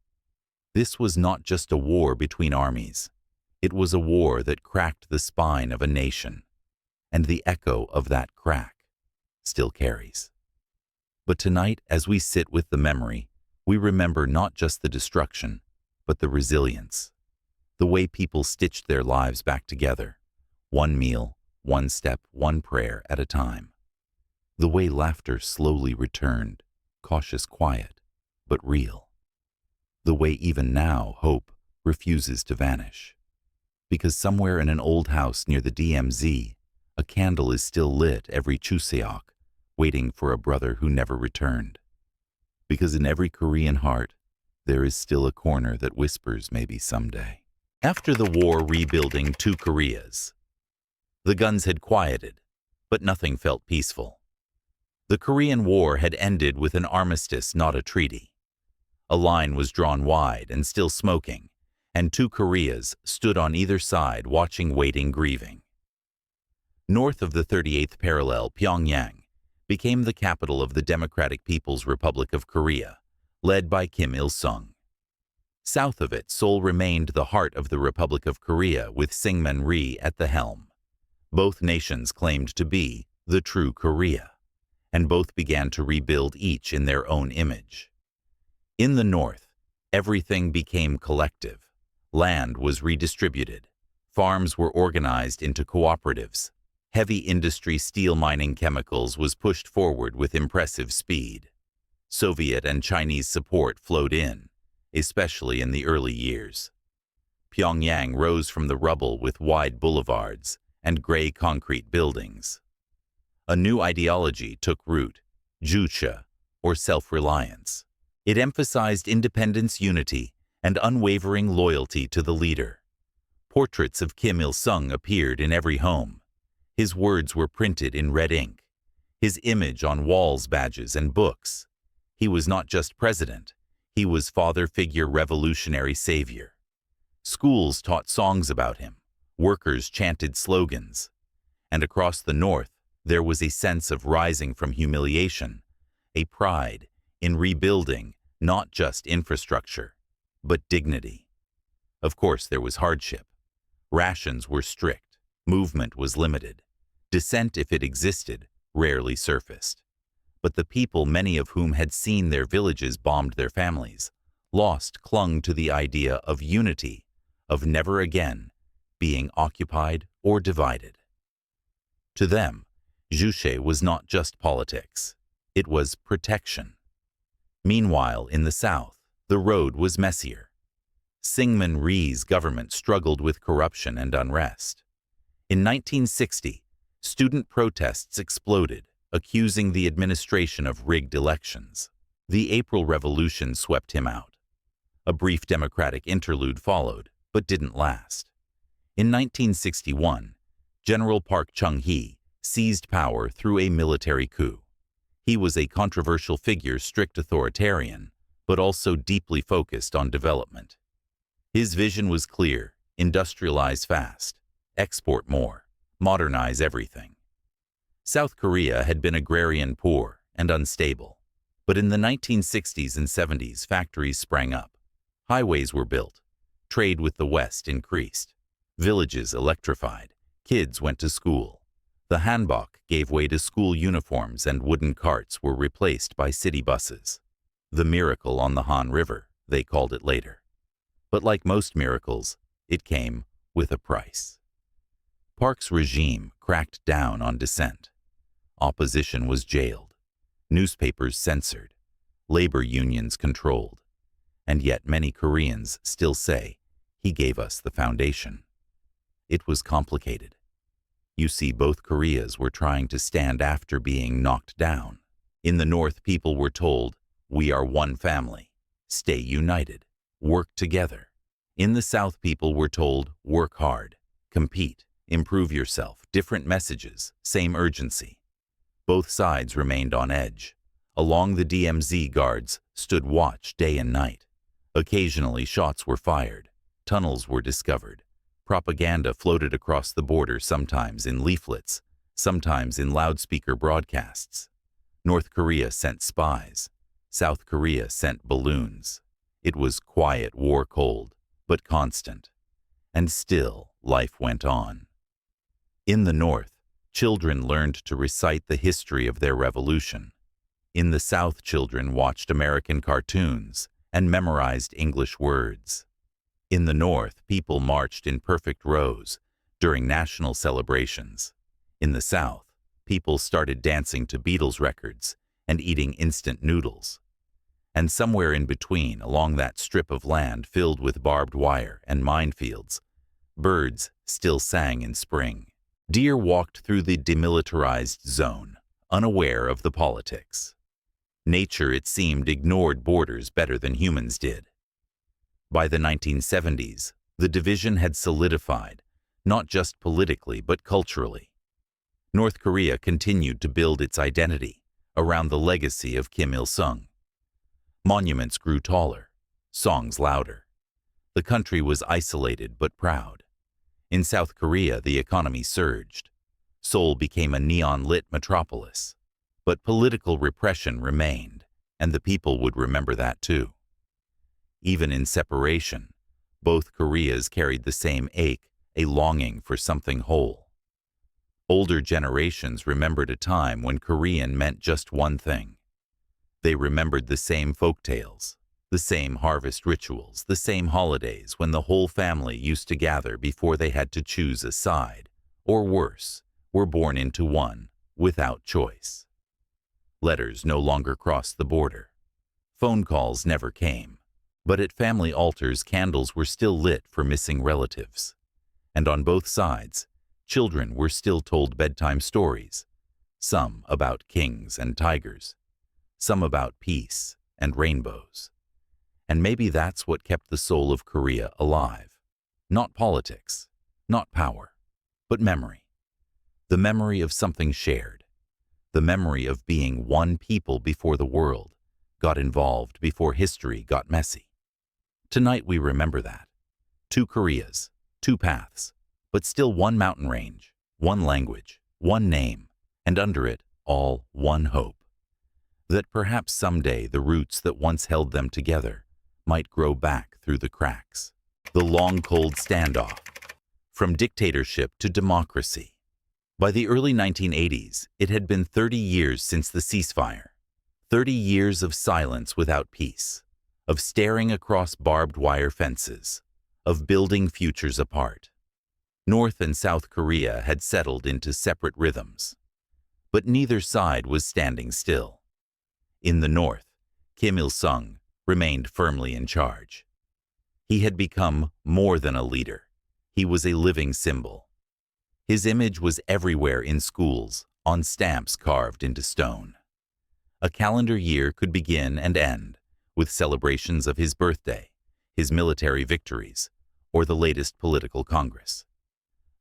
This was not just a war between armies. It was a war that cracked the spine of a nation, and the echo of that crack still carries. But tonight, as we sit with the memory, we remember not just the destruction, but the resilience, the way people stitched their lives back together, 1 meal, 1 step, 1 prayer at a time. The way laughter slowly returned, cautious quiet, but real. The way even now hope refuses to vanish. Because somewhere in an old house near the DMZ, a candle is still lit every Chuseok, waiting for a brother who never returned. Because in every Korean heart, there is still a corner that whispers maybe someday. After the war rebuilding two Koreas, the guns had quieted, but nothing felt peaceful. The Korean War had ended with an armistice, not a treaty. A line was drawn wide and still smoking, and two Koreas stood on either side watching, waiting, grieving. North of the 38th parallel, Pyongyang became the capital of the Democratic People's Republic of Korea, led by Kim Il-sung. South of it, Seoul remained the heart of the Republic of Korea with Syngman Rhee at the helm. Both nations claimed to be the true Korea, and both began to rebuild each in their own image. In the north, everything became collective. Land was redistributed. Farms were organized into cooperatives. Heavy industry, steel, mining, chemicals was pushed forward with impressive speed. Soviet and Chinese support flowed in, especially in the early years. Pyongyang rose from the rubble with wide boulevards and gray concrete buildings. A new ideology took root, Juche, or self-reliance. It emphasized independence, unity, and unwavering loyalty to the leader. Portraits of Kim Il-sung appeared in every home. His words were printed in red ink, his image on walls, badges, and books. He was not just president, he was father figure, revolutionary savior. Schools taught songs about him, workers chanted slogans, and across the north there was a sense of rising from humiliation, a pride in rebuilding not just infrastructure, but dignity. Of course, there was hardship. Rations were strict, movement was limited, dissent, if it existed, rarely surfaced. But the people, many of whom had seen their villages bombed, their families lost, clung to the idea of unity, of never again being occupied or divided. To them, Juche was not just politics, it was protection. Meanwhile, in the south, the road was messier. Syngman Rhee's government struggled with corruption and unrest. In 1960, student protests exploded, accusing the administration of rigged elections. The April Revolution swept him out. A brief democratic interlude followed, but didn't last. In 1961, General Park Chung-hee seized power through a military coup. He was a controversial figure, strict authoritarian, but also deeply focused on development. His vision was clear: industrialize fast, export more, modernize everything. South Korea had been agrarian, poor, and unstable. But in the 1960s and 70s, factories sprang up. Highways were built. Trade with the West increased. Villages electrified. Kids went to school. The hanbok gave way to school uniforms, and wooden carts were replaced by city buses. The miracle on the Han River, they called it later. But like most miracles, it came with a price. Park's regime cracked down on dissent. Opposition was jailed, newspapers censored, labor unions controlled. And yet many Koreans still say, he gave us the foundation. It was complicated. You see, both Koreas were trying to stand after being knocked down. In the north, people were told, we are one family, stay united, work together. In the south, people were told, work hard, compete, improve yourself. Different messages, same urgency. Both sides remained on edge. Along the DMZ, guards stood watch day and night. Occasionally shots were fired. Tunnels were discovered. Propaganda floated across the border, sometimes in leaflets, sometimes in loudspeaker broadcasts. North Korea sent spies. South Korea sent balloons. It was quiet, war cold, but constant. And still, life went on. In the north, children learned to recite the history of their revolution. In the south, children watched American cartoons and memorized English words. In the north, people marched in perfect rows during national celebrations. In the south, People started dancing to Beatles records and eating instant noodles. And somewhere in between, along that strip of land filled with barbed wire and minefields, birds still sang in spring. Deer walked through the demilitarized zone, unaware of the politics. Nature, it seemed, ignored borders better than humans did. By the 1970s, the division had solidified, not just politically but culturally. North Korea continued to build its identity around the legacy of Kim Il-sung. Monuments grew taller, songs louder. The country was isolated but proud. In South Korea, the economy surged. Seoul became a neon-lit metropolis. But political repression remained, and the people would remember that too. Even in separation, both Koreas carried the same ache, a longing for something whole. Older generations remembered a time when Korean meant just one thing. They remembered the same folktales, the same harvest rituals, the same holidays when the whole family used to gather before they had to choose a side, or worse, were born into one, without choice. Letters no longer crossed the border. Phone calls never came, but at family altars candles were still lit for missing relatives. And on both sides, children were still told bedtime stories, some about kings and tigers, some about peace and rainbows. And maybe that's what kept the soul of Korea alive. Not politics, not power, but memory. The memory of something shared. The memory of being one people before the world got involved, before history got messy. Tonight we remember that. 2 Koreas, 2 paths, but still one mountain range, one language, one name, and under it all one hope. That perhaps someday the roots that once held them together might grow back through the cracks. The long cold standoff. From dictatorship to democracy. By the early 1980s, it had been 30 years since the ceasefire. 30 years of silence without peace, of staring across barbed wire fences, of building futures apart. North and South Korea had settled into separate rhythms. But neither side was standing still. In the North, Kim Il-sung remained firmly in charge. He had become more than a leader. He was a living symbol. His image was everywhere in schools, on stamps carved into stone. A calendar year could begin and end with celebrations of his birthday, his military victories, or the latest political congress.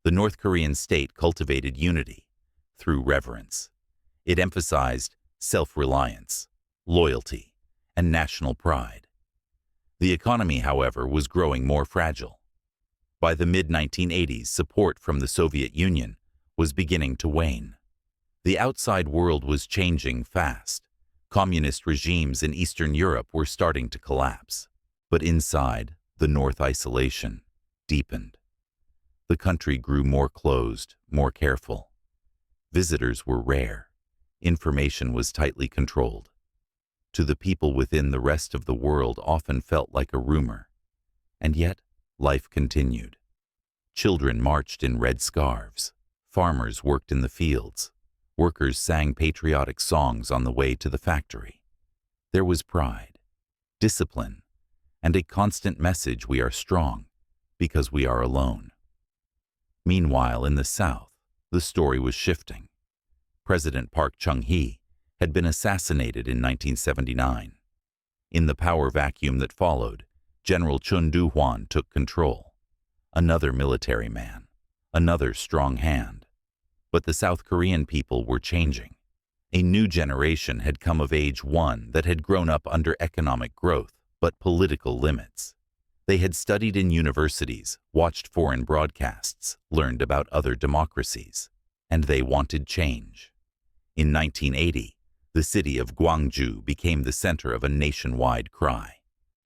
The North Korean state cultivated unity through reverence. It emphasized self-reliance, loyalty, and national pride. The economy, however, was growing more fragile. By the mid-1980s, support from the Soviet Union was beginning to wane. The outside world was changing fast. Communist regimes in Eastern Europe were starting to collapse. But inside, the North isolation deepened. The country grew more closed, more careful. Visitors were rare. Information was tightly controlled. To the people within, the rest of the world often felt like a rumor. And yet, life continued. Children marched in red scarves. Farmers worked in the fields. Workers sang patriotic songs on the way to the factory. There was pride, discipline, and a constant message: we are strong because we are alone. Meanwhile, in the South, the story was shifting. President Park Chung-hee had been assassinated in 1979. In the power vacuum that followed, General Chun Do-hwan took control. Another military man, another strong hand. But the South Korean people were changing. A new generation had come of age, one that had grown up under economic growth, but political limits. They had studied in universities, watched foreign broadcasts, learned about other democracies, and they wanted change. In 1980, the city of Gwangju became the center of a nationwide cry.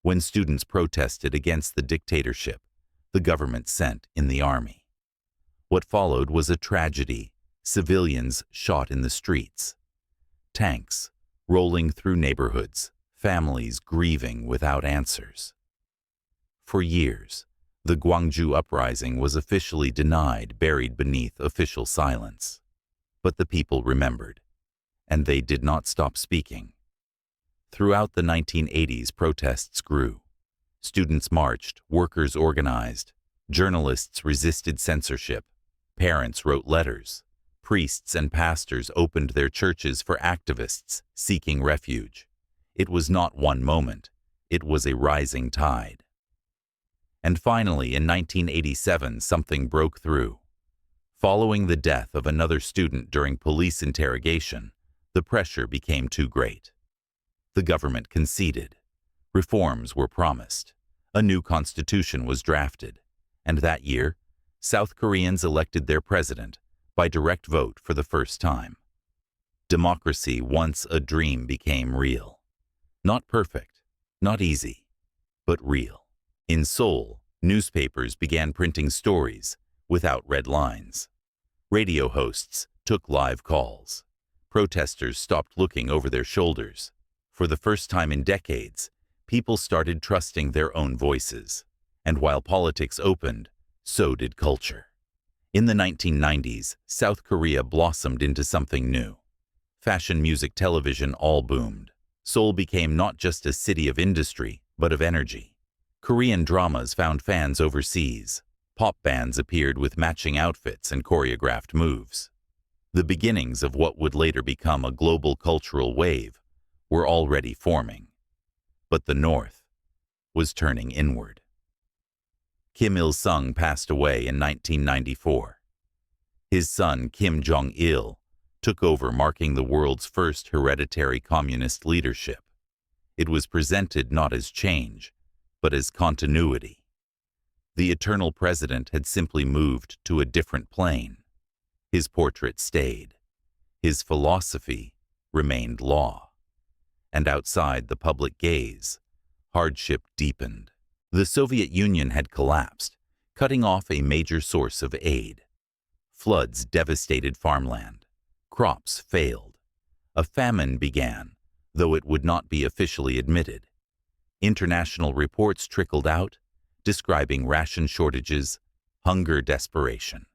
When students protested against the dictatorship, the government sent in the army. What followed was a tragedy: civilians shot in the streets, tanks rolling through neighborhoods, families grieving without answers. For years, the Gwangju uprising was officially denied, buried beneath official silence. But the people remembered, and they did not stop speaking. Throughout the 1980s, protests grew. Students marched, workers organized, journalists resisted censorship, parents wrote letters, priests and pastors opened their churches for activists seeking refuge. It was not one moment, it was a rising tide. And finally, in 1987, something broke through. Following the death of another student during police interrogation, the pressure became too great. The government conceded. Reforms were promised. A new constitution was drafted. And that year, South Koreans elected their president by direct vote for the first time. Democracy, once a dream, became real. Not perfect, not easy, but real. In Seoul, newspapers began printing stories without red lines. Radio hosts took live calls. Protesters stopped looking over their shoulders. For the first time in decades, people started trusting their own voices. And while politics opened, so did culture. In the 1990s, South Korea blossomed into something new. Fashion, music, television all boomed. Seoul became not just a city of industry, but of energy. Korean dramas found fans overseas. Pop bands appeared with matching outfits and choreographed moves. The beginnings of what would later become a global cultural wave were already forming. But the North was turning inward. Kim Il-sung passed away in 1994. His son, Kim Jong-il, took over, marking the world's first hereditary communist leadership. It was presented not as change, but as continuity. The eternal president had simply moved to a different plane. His portrait stayed. His philosophy remained law. And outside the public gaze, hardship deepened. The Soviet Union had collapsed, cutting off a major source of aid. Floods devastated farmland. Crops failed. A famine began, though it would not be officially admitted. International reports trickled out, describing ration shortages, hunger, desperation.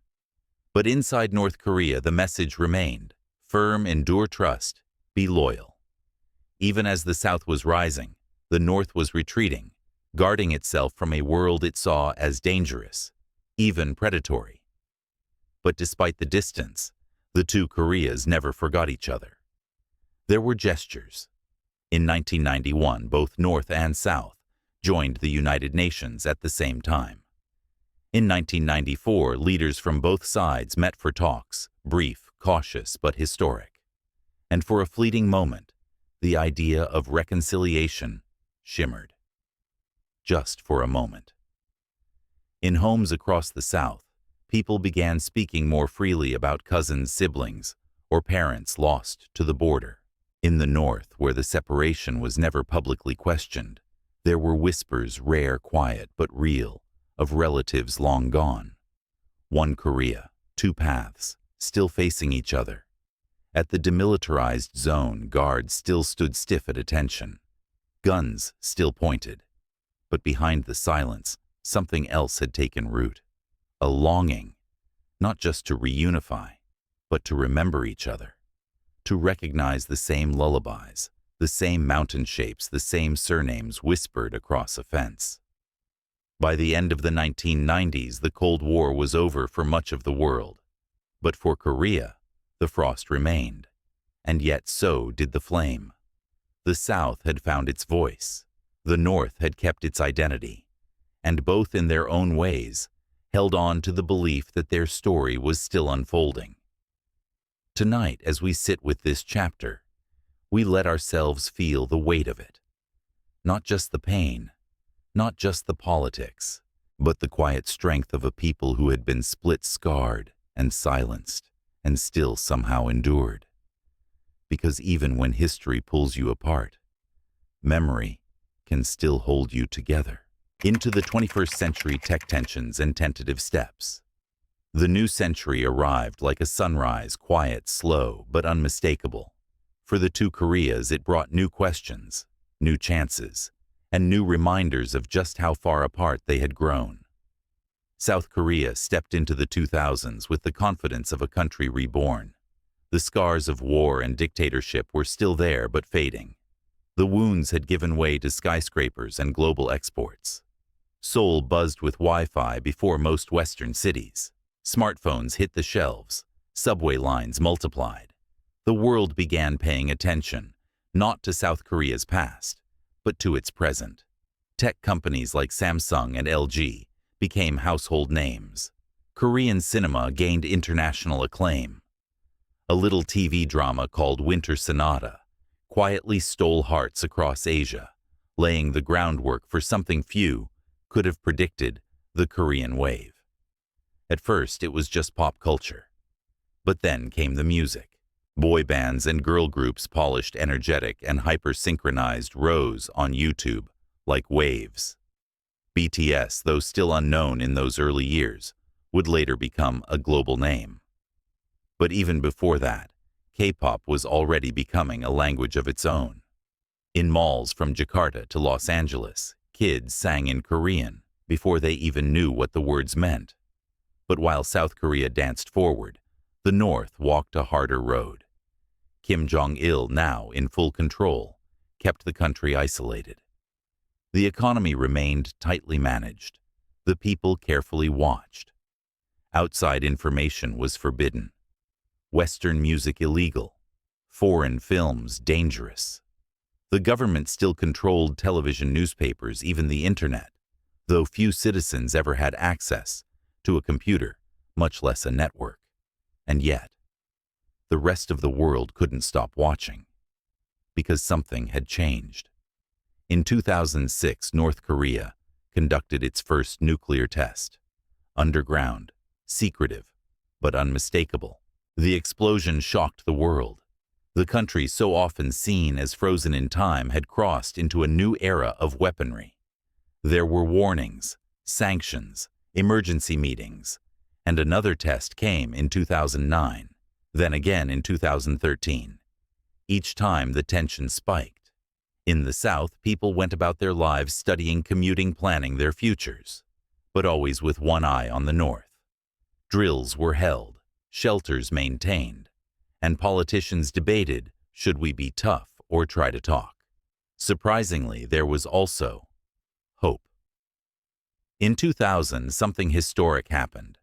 But inside North Korea, the message remained: firm, endure, trust, be loyal. Even as the South was rising, the North was retreating, guarding itself from a world it saw as dangerous, even predatory. But despite the distance, the two Koreas never forgot each other. There were gestures. In 1991, both North and South joined the United Nations at the same time. In 1994, leaders from both sides met for talks, brief, cautious, but historic. And for a fleeting moment, the idea of reconciliation shimmered. Just for a moment. In homes across the South, people began speaking more freely about cousins, siblings, or parents lost to the border. In the North, where the separation was never publicly questioned, there were whispers, rare, quiet, but real, of relatives long gone. One Korea, two paths, still facing each other. At the demilitarized zone, guards still stood stiff at attention. Guns still pointed. But behind the silence, something else had taken root. A longing, not just to reunify, but to remember each other. To recognize the same lullabies, the same mountain shapes, the same surnames whispered across a fence. By the end of the 1990s, the Cold War was over for much of the world. But for Korea, the frost remained, and yet so did the flame. The South had found its voice. The North had kept its identity, and both in their own ways held on to the belief that their story was still unfolding. Tonight, as we sit with this chapter, we let ourselves feel the weight of it. Not just the pain, not just the politics, but the quiet strength of a people who had been split, scarred, and silenced, and still somehow endured. Because even when history pulls you apart, memory can still hold you together. Into the 21st century, tech tensions and tentative steps. The new century arrived like a sunrise, quiet, slow, but unmistakable. For the two Koreas, it brought new questions, new chances, and new reminders of just how far apart they had grown. South Korea stepped into the 2000s with the confidence of a country reborn. The scars of war and dictatorship were still there but fading. The wounds had given way to skyscrapers and global exports. Seoul buzzed with Wi-Fi before most Western cities. Smartphones hit the shelves. Subway lines multiplied. The world began paying attention, not to South Korea's past, but to its present. Tech companies like Samsung and LG became household names. Korean cinema gained international acclaim. A little TV drama called Winter Sonata quietly stole hearts across Asia, laying the groundwork for something few could have predicted: the Korean wave. At first, it was just pop culture. But then came the music. Boy bands and girl groups, polished, energetic, and hyper-synchronized, rose on YouTube like waves. BTS, though still unknown in those early years, would later become a global name. But even before that, K-pop was already becoming a language of its own. In malls from Jakarta to Los Angeles, kids sang in Korean before they even knew what the words meant. But while South Korea danced forward, the North walked a harder road. Kim Jong-il, now in full control, kept the country isolated. The economy remained tightly managed. The people carefully watched. Outside information was forbidden. Western music illegal. Foreign films dangerous. The government still controlled television, newspapers, even the internet, though few citizens ever had access to a computer, much less a network. And yet, the rest of the world couldn't stop watching, because something had changed. In 2006, North Korea conducted its first nuclear test. Underground, secretive, but unmistakable. The explosion shocked the world. The country, so often seen as frozen in time, had crossed into a new era of weaponry. There were warnings, sanctions, emergency meetings, and another test came in 2009, then again in 2013. Each time the tension spiked. In the South, people went about their lives studying, commuting, planning their futures, but always with one eye on the North. Drills were held, shelters maintained, and politicians debated, should we be tough or try to talk? Surprisingly, there was also hope. In 2000, something historic happened.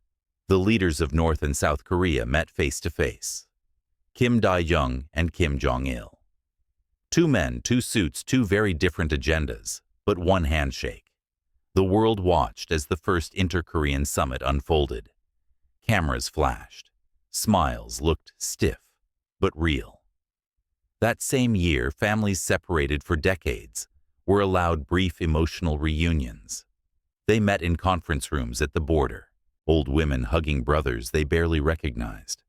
The leaders of North and South Korea met face to face. Kim Dae-jung and Kim Jong-il. Two men, two suits, two very different agendas, but one handshake. The world watched as the first inter-Korean summit unfolded. Cameras flashed. Smiles looked stiff, but real. That same year, families separated for decades were allowed brief emotional reunions. They met in conference rooms at the border, old women hugging brothers they barely recognized,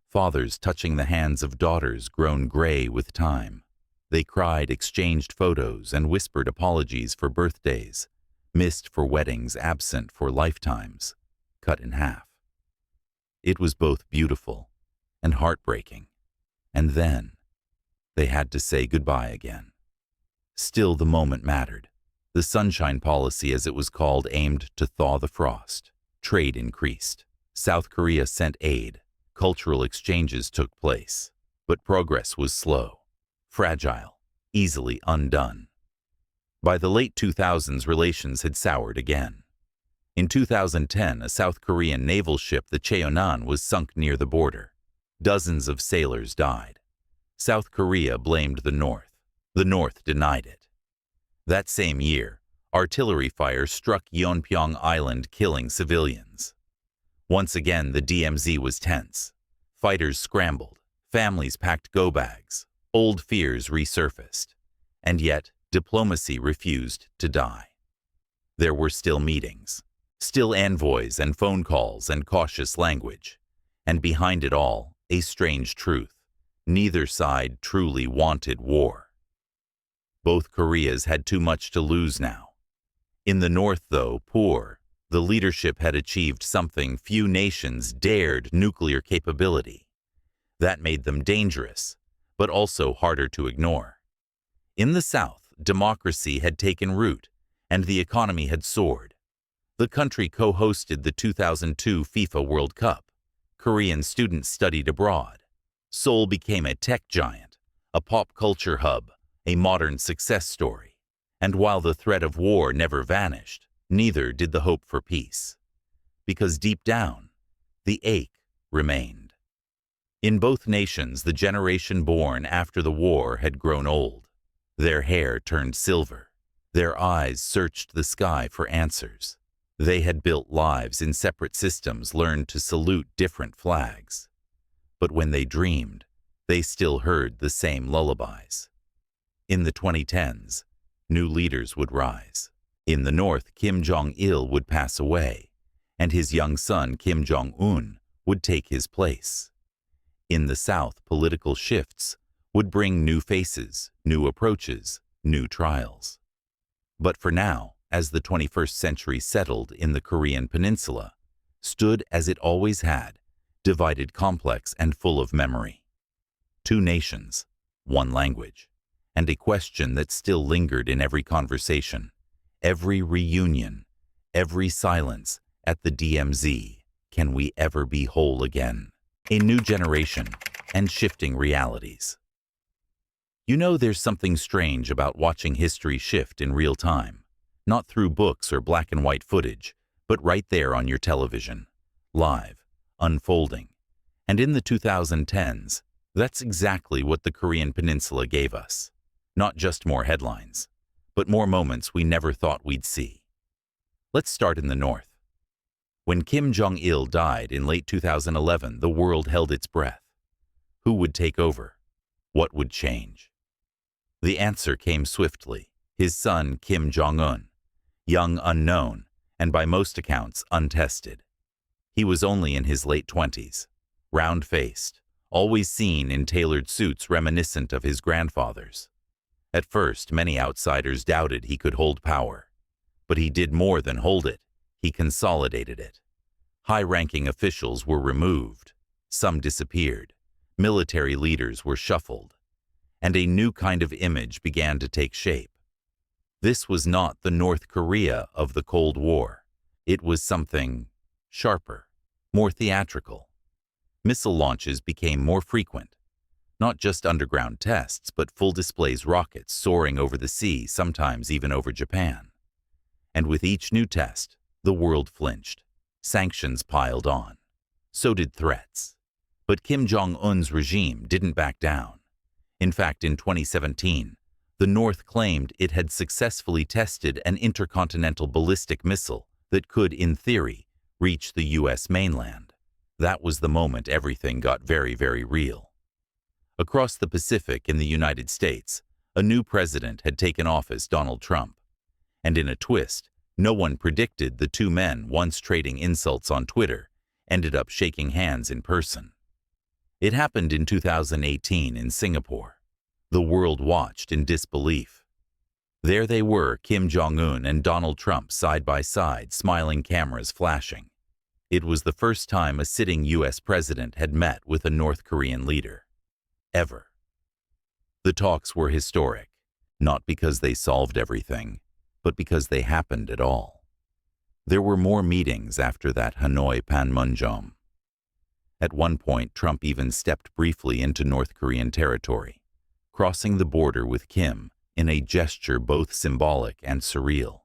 fathers touching the hands of daughters grown gray with time. They cried, exchanged photos, and whispered apologies for birthdays, missed for weddings, absent for lifetimes, cut in half. It was both beautiful and heartbreaking. And then they had to say goodbye again. Still, the moment mattered. The Sunshine Policy, as it was called, aimed to thaw the frost. Trade increased. South Korea sent aid. Cultural exchanges took place. But progress was slow, fragile, easily undone. By the late 2000s, relations had soured again. In 2010, a South Korean naval ship, the Cheonan, was sunk near the border. Dozens of sailors died. South Korea blamed the North. The North denied it. That same year, artillery fire struck Yeonpyeong Island, killing civilians. Once again, the DMZ was tense. Fighters scrambled. Families packed go-bags. Old fears resurfaced. And yet, diplomacy refused to die. There were still meetings, still envoys and phone calls and cautious language. And behind it all, a strange truth. Neither side truly wanted war. Both Koreas had too much to lose now. In the North, though poor, the leadership had achieved something few nations dared: nuclear capability. That made them dangerous, but also harder to ignore. In the South, democracy had taken root, and the economy had soared. The country co-hosted the 2002 FIFA World Cup. Korean students studied abroad. Seoul became a tech giant, a pop culture hub, a modern success story. And while the threat of war never vanished, neither did the hope for peace. Because deep down, the ache remained. In both nations, the generation born after the war had grown old. Their hair turned silver. Their eyes searched the sky for answers. They had built lives in separate systems, learned to salute different flags. But when they dreamed, they still heard the same lullabies. In the 2010s, new leaders would rise. In the north, Kim Jong-il would pass away, and his young son, Kim Jong-un, would take his place. In the south, political shifts would bring new faces, new approaches, new trials. But for now, as the 21st century settled in the Korean Peninsula, stood as it always had, divided, complex, and full of memory. Two nations, one language, and a question that still lingered in every conversation, every reunion, every silence at the DMZ. Can we ever be whole again? A new generation and shifting realities. You know, there's something strange about watching history shift in real time, not through books or black and white footage, but right there on your television, live, unfolding. And in the 2010s, that's exactly what the Korean Peninsula gave us. Not just more headlines, but more moments we never thought we'd see. Let's start in the north. When Kim Jong-il died in late 2011, the world held its breath. Who would take over? What would change? The answer came swiftly. His son, Kim Jong-un, young, unknown, and by most accounts, untested. He was only in his late 20s, round-faced, always seen in tailored suits reminiscent of his grandfather's. At first, many outsiders doubted he could hold power. But he did more than hold it. He consolidated it. High-ranking officials were removed. Some disappeared. Military leaders were shuffled. And a new kind of image began to take shape. This was not the North Korea of the Cold War. It was something sharper, more theatrical. Missile launches became more frequent. Not just underground tests, but full displays rockets soaring over the sea, sometimes even over Japan. And with each new test, the world flinched. Sanctions piled on. So did threats. But Kim Jong-un's regime didn't back down. In fact, in 2017, the North claimed it had successfully tested an intercontinental ballistic missile that could, in theory, reach the U.S. mainland. That was the moment everything got very, very real. Across the Pacific in the United States, a new president had taken office, Donald Trump. And in a twist, no one predicted the two men, once trading insults on Twitter, ended up shaking hands in person. It happened in 2018 in Singapore. The world watched in disbelief. There they were, Kim Jong-un and Donald Trump side by side, smiling, cameras flashing. It was the first time a sitting U.S. president had met with a North Korean leader. Ever. The talks were historic, not because they solved everything, but because they happened at all. There were more meetings after that Hanoi Panmunjom. At one point, Trump even stepped briefly into North Korean territory, crossing the border with Kim in a gesture both symbolic and surreal.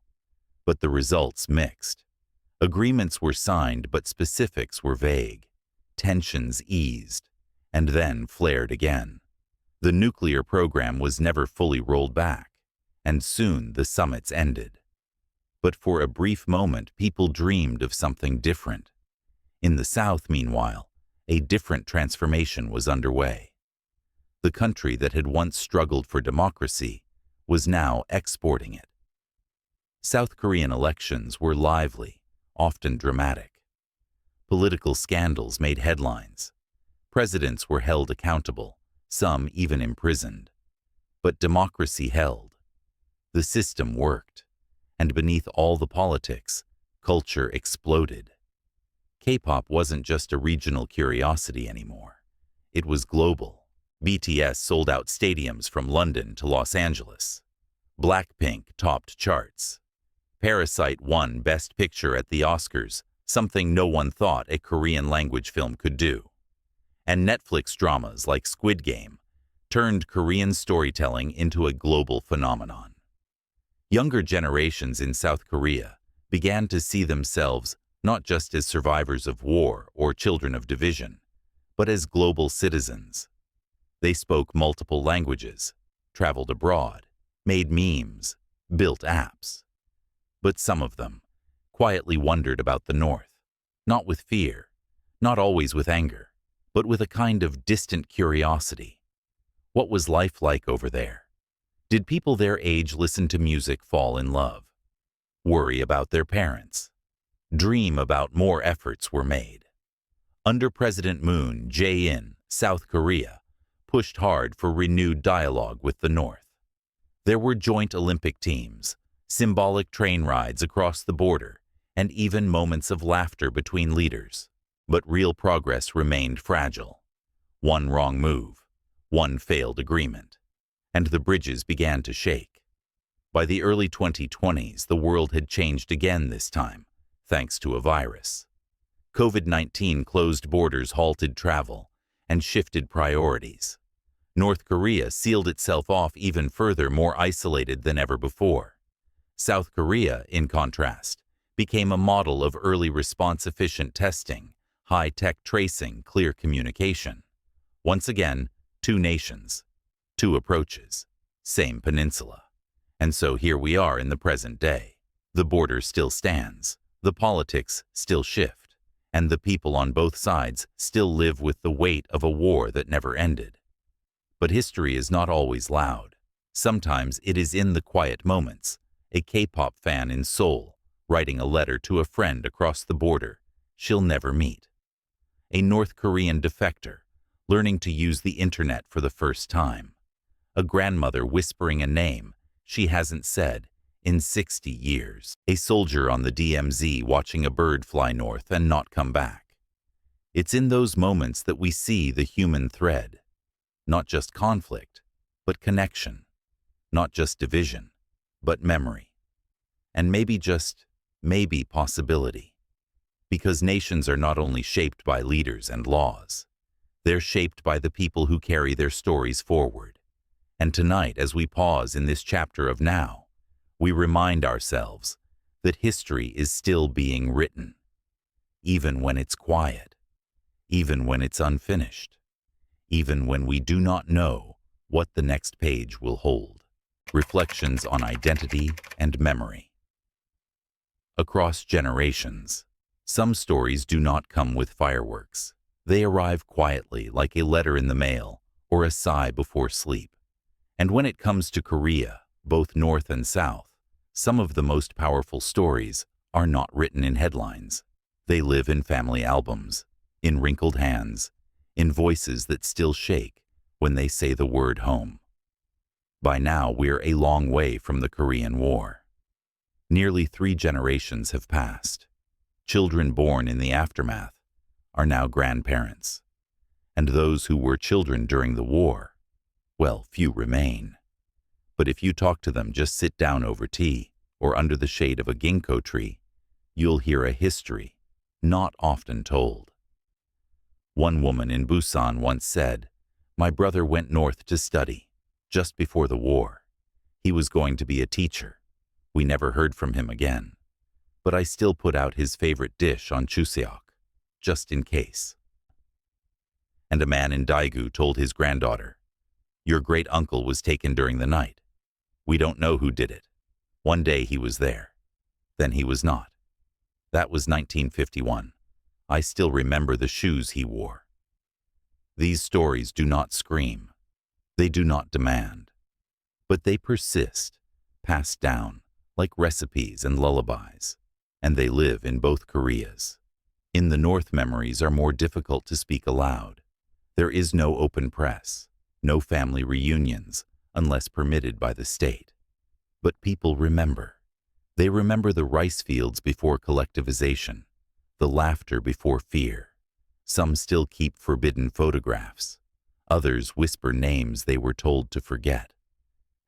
But the results mixed. Agreements were signed, but specifics were vague. Tensions eased, and then flared again. The nuclear program was never fully rolled back, and soon the summits ended. But for a brief moment, people dreamed of something different. In the South, meanwhile, a different transformation was underway. The country that had once struggled for democracy was now exporting it. South Korean elections were lively, often dramatic. Political scandals made headlines. Presidents were held accountable, some even imprisoned. But democracy held. The system worked. And beneath all the politics, culture exploded. K-pop wasn't just a regional curiosity anymore. It was global. BTS sold out stadiums from London to Los Angeles. Blackpink topped charts. Parasite won Best Picture at the Oscars, something no one thought a Korean-language film could do. and Netflix dramas like Squid Game turned Korean storytelling into a global phenomenon. Younger generations in South Korea began to see themselves not just as survivors of war or children of division, but as global citizens. They spoke multiple languages, traveled abroad, made memes, built apps. But some of them quietly wondered about the North, not with fear, not always with anger, but with a kind of distant curiosity. What was life like over there? Did people their age listen to music, fall in love, worry about their parents, dream about more efforts were made? Under President Moon Jae-in, South Korea pushed hard for renewed dialogue with the North. There were joint Olympic teams, symbolic train rides across the border, and even moments of laughter between leaders. But real progress remained fragile. One wrong move, one failed agreement, and the bridges began to shake. By the early 2020s, the world had changed again this time, thanks to a virus. COVID-19 closed borders, halted travel, and shifted priorities. North Korea sealed itself off even further, more isolated than ever before. South Korea, in contrast, became a model of early response, efficient testing, high-tech tracing, clear communication. Once again, two nations, two approaches, same peninsula. And so here we are in the present day. The border still stands, the politics still shift, and the people on both sides still live with the weight of a war that never ended. But history is not always loud. Sometimes it is in the quiet moments. A K-pop fan in Seoul writing a letter to a friend across the border she'll never meet. A North Korean defector learning to use the internet for the first time. A grandmother whispering a name she hasn't said in 60 years. A soldier on the DMZ watching a bird fly north and not come back. It's in those moments that we see the human thread. Not just conflict, but connection. Not just division, but memory. And maybe just, maybe possibility. Because nations are not only shaped by leaders and laws, they're shaped by the people who carry their stories forward. And tonight, as we pause in this chapter of Now, we remind ourselves that history is still being written, even when it's quiet, even when it's unfinished, even when we do not know what the next page will hold. Reflections on identity and memory. Across generations, some stories do not come with fireworks. They arrive quietly, like a letter in the mail or a sigh before sleep. And when it comes to Korea, both North and South, some of the most powerful stories are not written in headlines. They live in family albums, in wrinkled hands, in voices that still shake when they say the word home. By now, we're a long way from the Korean War. Nearly 3 generations have passed. Children born in the aftermath are now grandparents. And those who were children during the war, well, few remain. But if you talk to them, just sit down over tea or under the shade of a ginkgo tree, you'll hear a history not often told. One woman in Busan once said, "My brother went north to study, just before the war. He was going to be a teacher. We never heard from him again. But I still put out his favorite dish on Chuseok, just in case." And a man in Daegu told his granddaughter, "Your great-uncle was taken during the night. We don't know who did it. One day he was there. Then he was not. That was 1951. I still remember the shoes he wore." These stories do not scream. They do not demand. But they persist, passed down, like recipes and lullabies. And they live in both Koreas. In the North, memories are more difficult to speak aloud. There is no open press, no family reunions, unless permitted by the state. But people remember. They remember the rice fields before collectivization, the laughter before fear. Some still keep forbidden photographs. Others whisper names they were told to forget.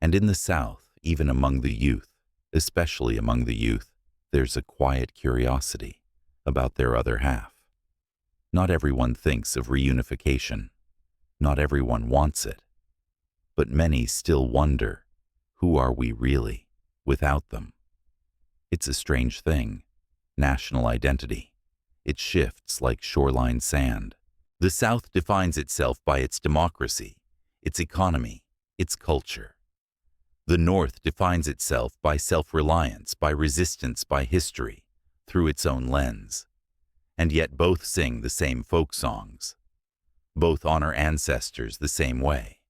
And in the South, even among the youth, especially among the youth, there's a quiet curiosity about their other half. Not everyone thinks of reunification. Not everyone wants it. But many still wonder, who are we really, without them? It's a strange thing, national identity. It shifts like shoreline sand. The South defines itself by its democracy, its economy, its culture. The North defines itself by self-reliance, by resistance, by history, through its own lens. And yet both sing the same folk songs. Both honor ancestors the same way.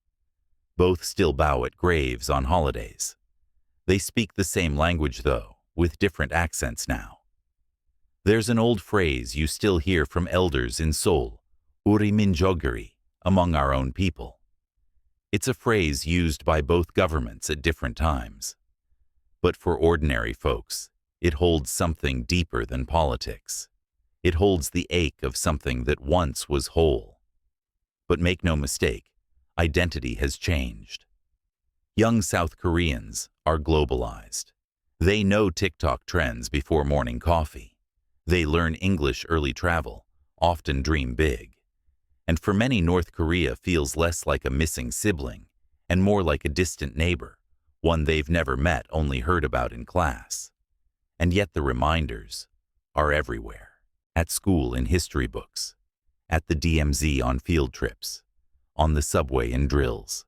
Both still bow at graves on holidays. They speak the same language, though, with different accents now. There's an old phrase you still hear from elders in Seoul, "Uri minjoguri," among our own people. It's a phrase used by both governments at different times. But for ordinary folks, it holds something deeper than politics. It holds the ache of something that once was whole. But make no mistake, identity has changed. Young South Koreans are globalized. They know TikTok trends before morning coffee. They learn English early travel, often dream big. And for many, North Korea feels less like a missing sibling and more like a distant neighbor, one they've never met, only heard about in class. And yet the reminders are everywhere. At school in history books, at the DMZ on field trips, on the subway in drills,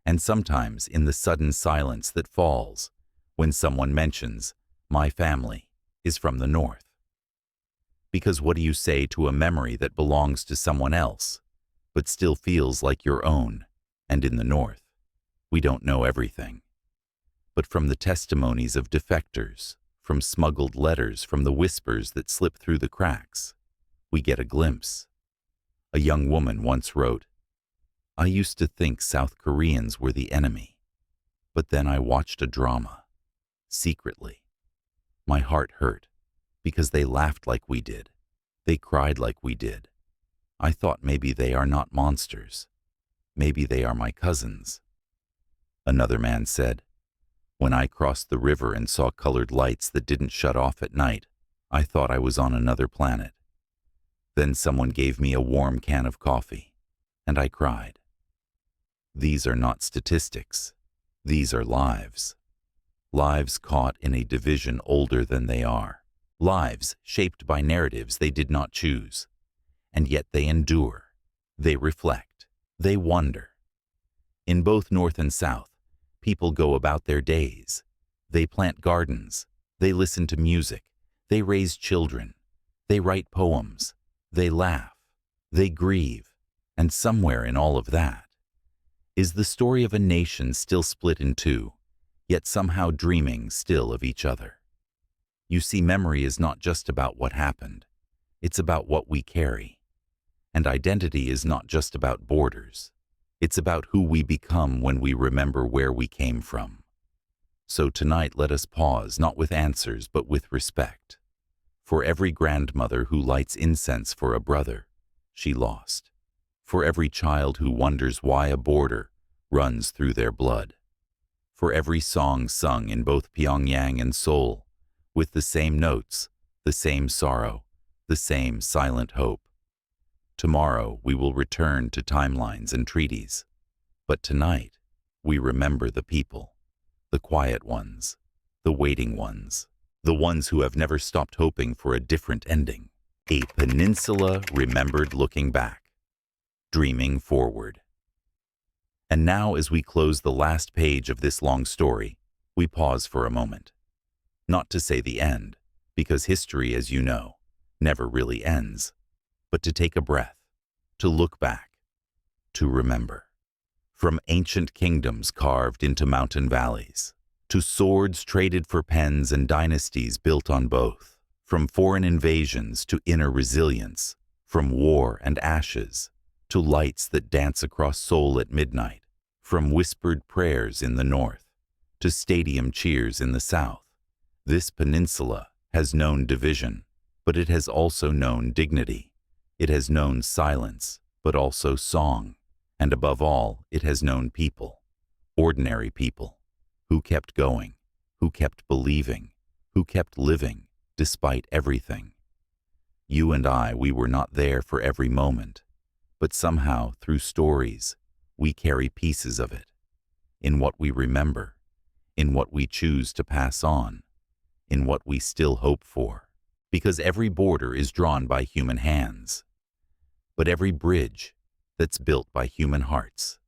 and sometimes in the sudden silence that falls when someone mentions, "My family is from the North." Because what do you say to a memory that belongs to someone else, but still feels like your own, and in the North? We don't know everything. But from the testimonies of defectors, from smuggled letters, from the whispers that slip through the cracks, we get a glimpse. A young woman once wrote, "I used to think South Koreans were the enemy, but then I watched a drama, secretly. My heart hurt, because they laughed like we did. They cried like we did. I thought maybe they are not monsters. Maybe they are my cousins." Another man said, "When I crossed the river and saw colored lights that didn't shut off at night, I thought I was on another planet. Then someone gave me a warm can of coffee, and I cried." These are not statistics. These are lives. Lives caught in a division older than they are. Lives shaped by narratives they did not choose. And yet they endure. They reflect. They wonder. In both North and South, people go about their days. They plant gardens. They listen to music. They raise children. They write poems. They laugh. They grieve. And somewhere in all of that is the story of a nation still split in two, yet somehow dreaming still of each other. You see, memory is not just about what happened. It's about what we carry. And identity is not just about borders. It's about who we become when we remember where we came from. So tonight let us pause, not with answers, but with respect. For every grandmother who lights incense for a brother she lost. For every child who wonders why a border runs through their blood. For every song sung in both Pyongyang and Seoul, with the same notes, the same sorrow, the same silent hope. Tomorrow we will return to timelines and treaties. But tonight we remember the people, the quiet ones, the waiting ones, the ones who have never stopped hoping for a different ending. A peninsula remembered looking back, dreaming forward. And now, as we close the last page of this long story, we pause for a moment. Not to say the end, because history, as you know, never really ends, but to take a breath, to look back, to remember. From ancient kingdoms carved into mountain valleys, to swords traded for pens and dynasties built on both, from foreign invasions to inner resilience, from war and ashes to lights that dance across Seoul at midnight, from whispered prayers in the north to stadium cheers in the south. This peninsula has known division, but it has also known dignity. It has known silence, but also song. And above all, it has known people, ordinary people, who kept going, who kept believing, who kept living, despite everything. You and I, we were not there for every moment, but somehow, through stories, we carry pieces of it, in what we remember, in what we choose to pass on, in what we still hope for. Because every border is drawn by human hands, but every bridge that's built by human hearts.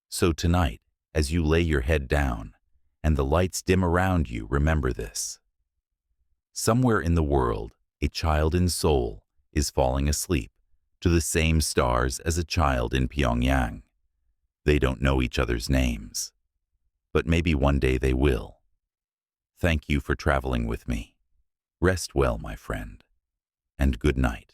So tonight, as you lay your head down and the lights dim around you, remember this. Somewhere in the world, a child in Seoul is falling asleep to the same stars as a child in Pyongyang. They don't know each other's names, but maybe one day they will. Thank you for traveling with me. Rest well, my friend, and good night.